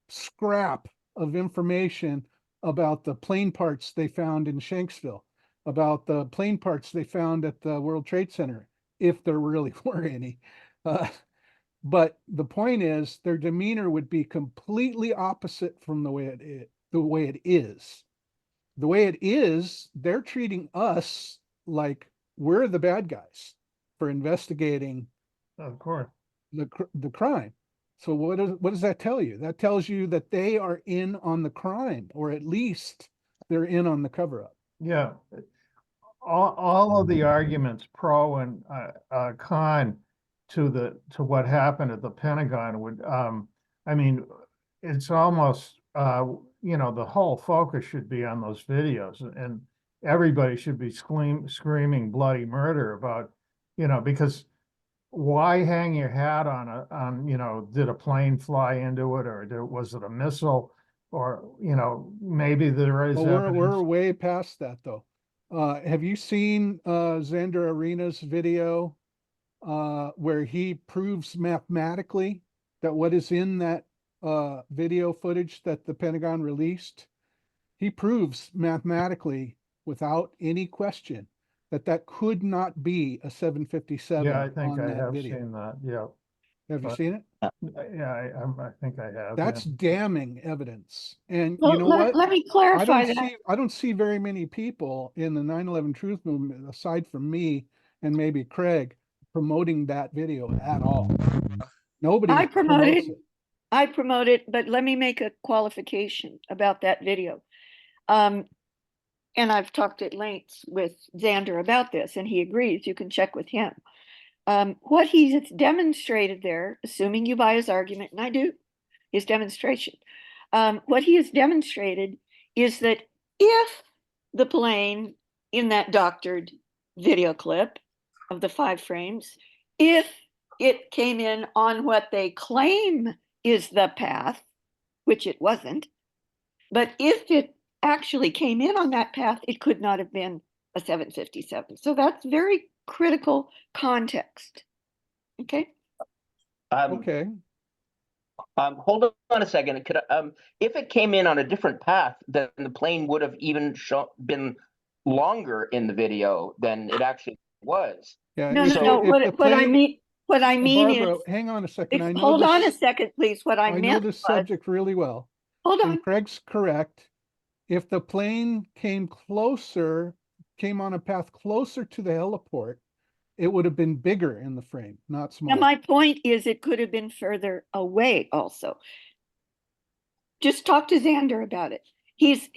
scrap of information about the plane parts they found in Shanksville, about the plane parts they found at the World Trade Center, if there really were any. But the point is, their demeanor would be completely opposite from the way it is. The way it is. The way it is, they're treating us like we're the bad guys for investigating Of course. the crime. So what does that tell you? That tells you that they are in on the crime, or at least they're in on the cover up. Yeah. All of the arguments pro and con to what happened at the Pentagon would, I mean, it's almost, the whole focus should be on those videos, and everybody should be screaming bloody murder about, because why hang your hat on, did a plane fly into it, or was it a missile, or, maybe there is Well, we're evidence. way past that though. Have you seen Xander Arenas' video where he proves mathematically that what is in that video footage that the Pentagon released, he proves mathematically without any question that could not be a 757 Yeah, I think on I that have video. seen that, yeah. Have you but- seen it? Yeah, I think I have. That's damning evidence. And Well, you know what? let me I clarify don't that. see I don't see very many people in the 9/11 Truth movement, aside from me and maybe Craig, promoting that video at all. Nobody I promote promotes it. it. I promote it, but let me make a qualification about that video. And I've talked at length with Xander about this, and he agrees. You can check with him. What he's demonstrated there, assuming you buy his argument, and I do, his demonstration. What he has demonstrated is that if the plane in that doctored video clip of the 5 frames, if it came in on what they claim is the path, which it wasn't, but if it actually came in on that path, it could not have been a 757. So that's very critical context. Okay. Okay. Hold on a second. If it came in on a different path, then the plane would have even been longer in the video than it actually was. Yeah. No, if no, the- no. if What, the what I plane- mean, what I mean Barbara, is, hang on a second. I know hold on a this, second, please. What I I know meant this was, subject really well. hold on. And Craig's correct. If the plane came on a path closer to the heliport, it would have been bigger in the frame, not Now, smaller. my point is it could have been further away also. Just talk to Xander about it. His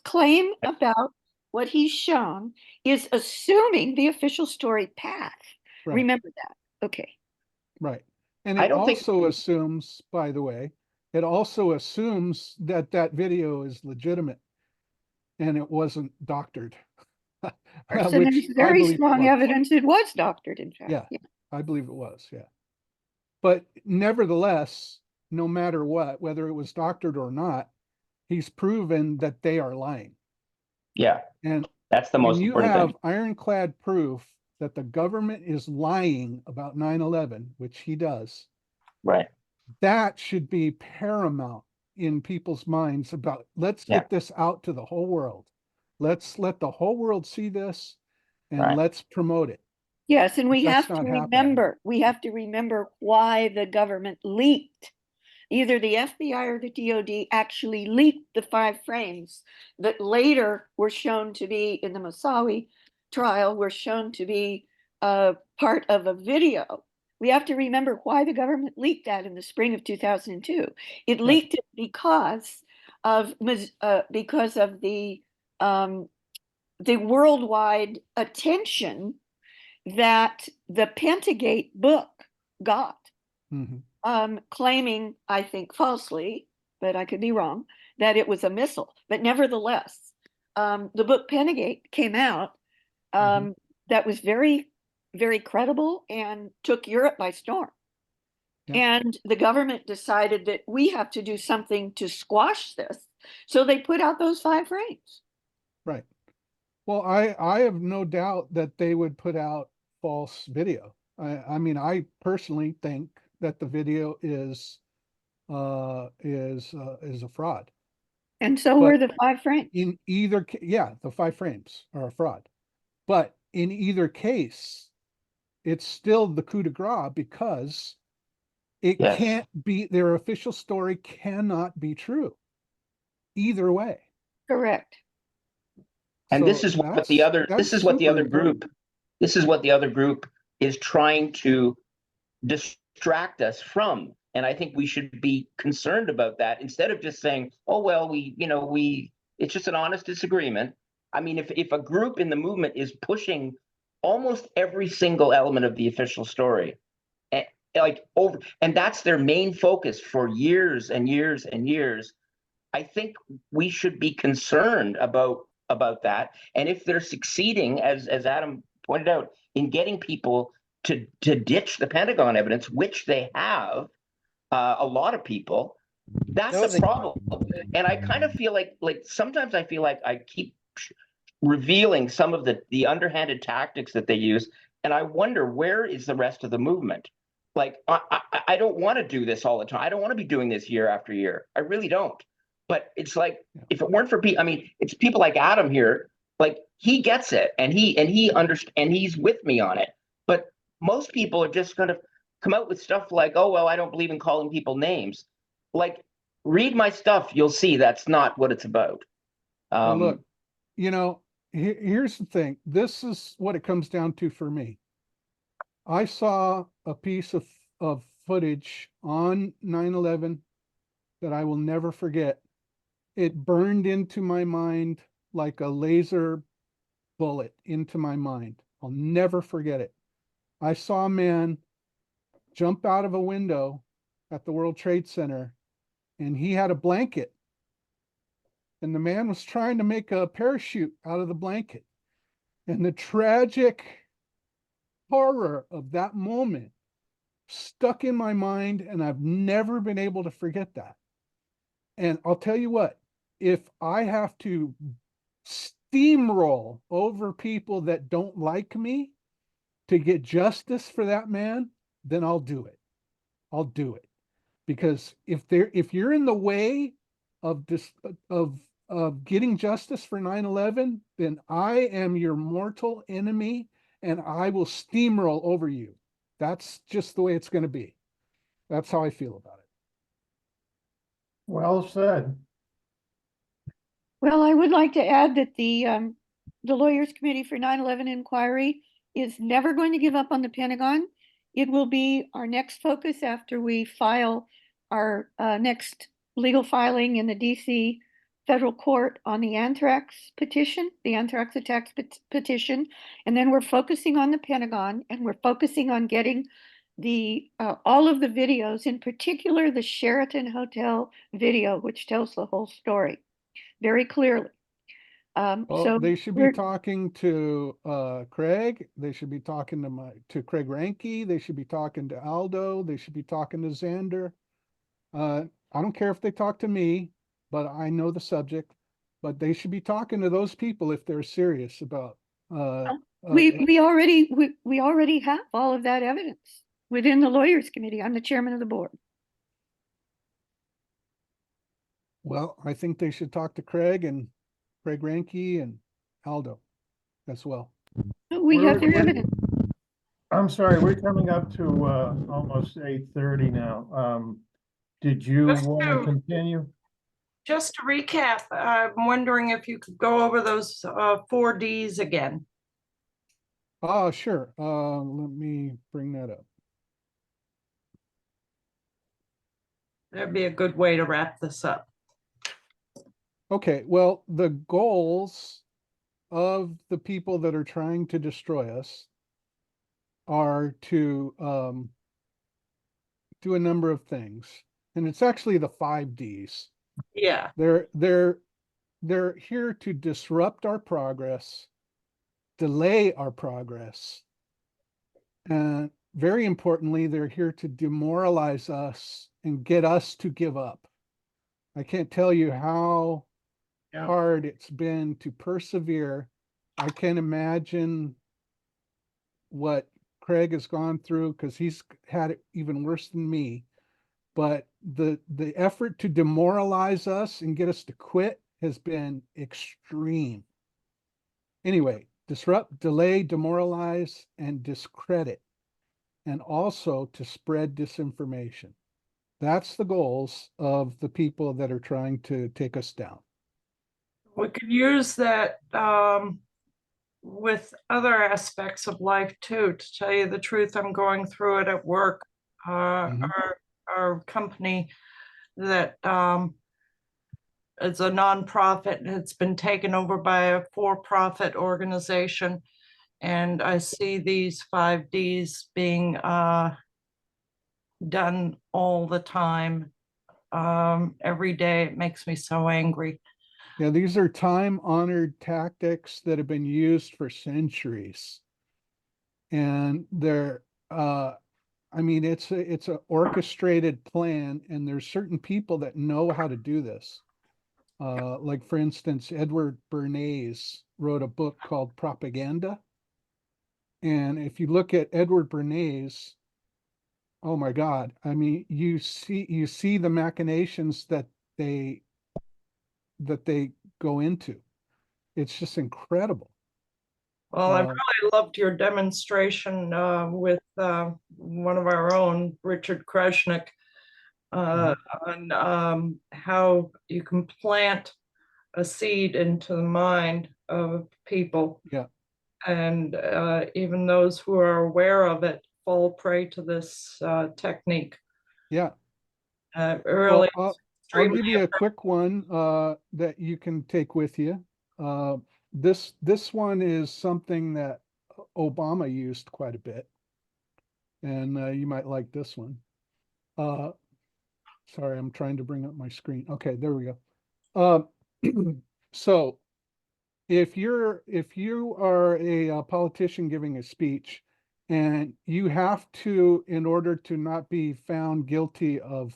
claim about what he's shown is assuming the official story path. Right. Remember that. Okay. Right. And I it don't think- also assumes, by the way, it also assumes that that video is legitimate and it wasn't doctored. So Which there's I very believe it strong was. evidence it was doctored, in fact. Yeah. I believe it was, yeah. But nevertheless, no matter what, whether it was doctored or not, he's proven that they are lying. Yeah, And that's the when most you important have thing. ironclad proof that the government is lying about 9/11, which he does, Right. that should be paramount in people's minds about, let's Yeah. get this out to the whole world. Let's let the whole world see this and Right. let's promote it. Yes, and we That's have to not happening. remember why the government leaked. Either the FBI or the DOD actually leaked the 5 frames that later were shown to be, in the Moussaoui trial, were shown to be part of a video. We have to remember why the government leaked that in the spring of 2002. It leaked it because of the worldwide attention that the Pentagate book got. Mhm. Claiming, I think falsely, but I could be wrong, that it was a missile. But nevertheless, the book Pentagate came out that was very, very credible and took Europe by storm. Yeah. And the government decided that we have to do something to squash this. So they put out those 5 frames. Right. Well, I have no doubt that they would put out false video. I mean, I personally think that the video is a fraud. And so But were the 5 frames. in either, yeah, the 5 frames are a fraud. But in either case, it's still the coup de grace because it Yes. can't be, their official story cannot be true either way. Correct. And this So is what that's the other, that's this is what the super other important. group, this is what the other group is trying to distract us from. And I think we should be concerned about that instead of just saying, oh, well, it's just an honest disagreement. I mean, if a group in the movement is pushing almost every single element of the official story, and and that's their main focus for years and years and years, I think we should be concerned about that. And if they're succeeding, as Adam pointed out, in getting people to ditch the Pentagon evidence, which they have, a lot of people, that's No, a they- problem. And I kind of feel like sometimes I feel like I keep revealing some of the underhanded tactics that they use, and I wonder where is the rest of the movement. Like I don't want to do this all the time. I don't want to be doing this year after year. I really don't. But it's like, if it weren't for people, I mean, it's people like Adam here. Like, he gets it, and he understands, and he's with me on it. But most people are just going to come out with stuff like, oh, well, I don't believe in calling people names. Like, read my stuff, you'll see that's not what it's about. Well, look, you know, here's the thing. This is what it comes down to for me. I saw a piece of footage on 9/11 that I will never forget. It burned into my mind like a laser bullet into my mind. I'll never forget it. I saw a man jump out of a window at the World Trade Center, and he had a blanket. And the man was trying to make a parachute out of the blanket. And the tragic horror of that moment stuck in my mind, and I've never been able to forget that. And I'll tell you what, if I have to steamroll over people that don't like me to get justice for that man, then I'll do it. I'll do it. Because if you're in the way of this of getting justice for 9/11, then I am your mortal enemy and I will steamroll over you. That's just the way it's going to be. That's how I feel about it. Well said. Well, I would like to add that the Lawyers Committee for 9/11 Inquiry is never going to give up on the Pentagon. It will be our next focus after we file our next legal filing in the DC federal court on the anthrax petition, the anthrax attacks petition. And then we're focusing on the Pentagon, and we're focusing on getting the all of the videos, in particular the Sheraton Hotel video, which tells the whole story very clearly. Well, So they should be talking to Craig. They should be talking to Craig Ranke. They should be talking to Aldo. They should be talking to Xander. I don't care if they talk to me, but I know the subject. But they should be talking to those people if they're serious about. we already have all of that evidence within the Lawyers Committee. I'm the chairman of the board. Well, I think they should talk to Craig Ranke and Aldo as well. We have their evidence. I'm sorry, we're coming up to almost 8:30 now. Did you Just want to to- continue? Just to recap, I'm wondering if you could go over those 4Ds again. Oh, sure. Let me bring that up. That'd be a good way to wrap this up. Okay, well, the goals of the people that are trying to destroy us are to do a number of things. And it's actually the 5Ds. Yeah, They're here to disrupt our progress, delay our progress, and very importantly, they're here to demoralize us and get us to give up. I can't tell you how hard it's been to persevere. I can't imagine what Craig has gone through, because he's had it even worse than me. But the effort to demoralize us and get us to quit has been extreme. Anyway, disrupt, delay, demoralize, and discredit, and also to spread disinformation. That's the goals of the people that are trying to take us down. We could use that with other aspects of life too. To tell you the truth, I'm going through it at work. Mhm. Our company that is a nonprofit, and it's been taken over by a for-profit organization. And I see these 5Ds being done all the time. Every day it makes me so angry. Yeah, these are time-honored tactics that have been used for centuries. And they're I mean, it's a orchestrated plan, and there's certain people that know how to do this. Like for instance, Edward Bernays wrote a book called Propaganda. And if you look at Edward Bernays, oh my God, I mean, you see the machinations they that they go into. It's just incredible. Well, I really loved your demonstration with one of our own, Richard Kreshnick, on how you can plant a seed into the mind of people. Yeah. And even those who are aware of it fall prey to this technique. Yeah. Really, Well, I'll give you a quick one that you can take with you. This one is something that Obama used quite a bit, and you might like this one. Sorry, I'm trying to bring up my screen. Okay, there we go. So if you are a politician giving a speech, and you have to, in order to not be found guilty of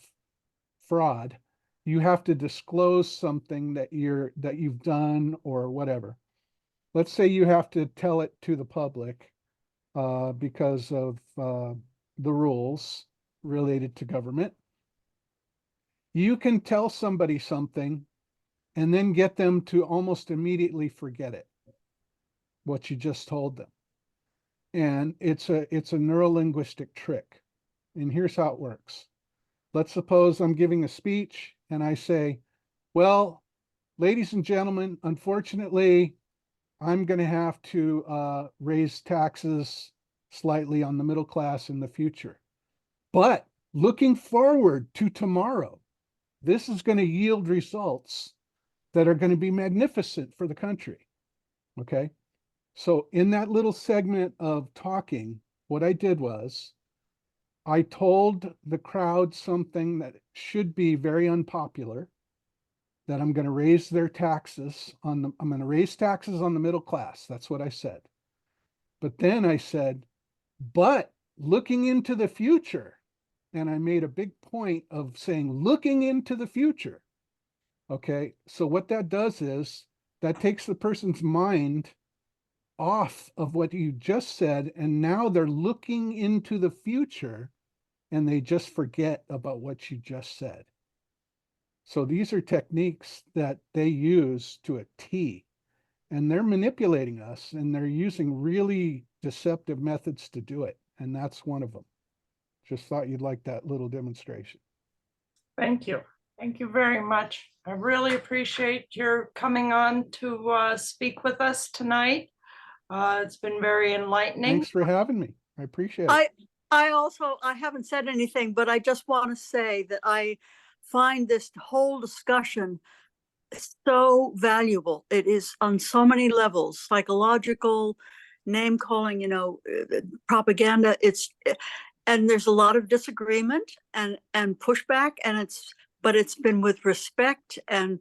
fraud, you have to disclose something that you've done or whatever. Let's say you have to tell it to the public because of the rules related to government. You can tell somebody something and then get them to almost immediately forget it, what you just told them. And it's a neurolinguistic trick. And here's how it works. Let's suppose I'm giving a speech and I say, well, ladies and gentlemen, unfortunately, I'm going to have to raise taxes slightly on the middle class in the future. But looking forward to tomorrow, this is going to yield results that are going to be magnificent for the country. Okay. So in that little segment of talking, what I did was I told the crowd something that should be very unpopular, that I'm going to raise their taxes I'm going to raise taxes on the middle class. That's what I said. But then I said, but looking into the future, and I made a big point of saying, looking into the future. Okay. So what that does is that takes the person's mind off of what you just said. And now they're looking into the future and they just forget about what you just said. So these are techniques that they use to a T, and they're manipulating us, and they're using really deceptive methods to do it. And that's one of them. Just thought you'd like that little demonstration. Thank you. Thank you very much. I really appreciate your coming on to speak with us tonight. It's been very enlightening. Thanks for having me. I appreciate it. I haven't said anything, but I just want to say that I find this whole discussion so valuable. It is on so many levels, psychological, name calling, propaganda. And there's a lot of disagreement and pushback, but it's been with respect. And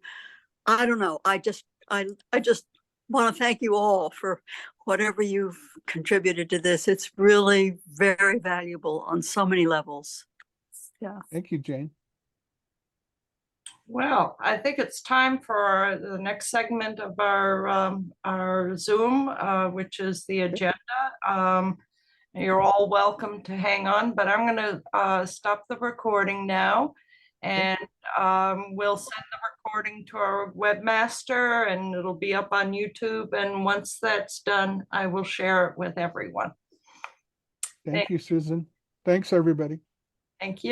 I don't know, I just want to thank you all for whatever you've contributed to this. It's really very valuable on so many levels. Yeah. Thank you, Jane. Well, I think it's time for the next segment of our Zoom, which is the agenda. You're all welcome to hang on, but I'm gonna stop the recording now. And we'll send the recording to our webmaster and it'll be up on YouTube. And once that's done, I will share it with everyone. Thank you, Susan. Thanks, everybody. Thank you.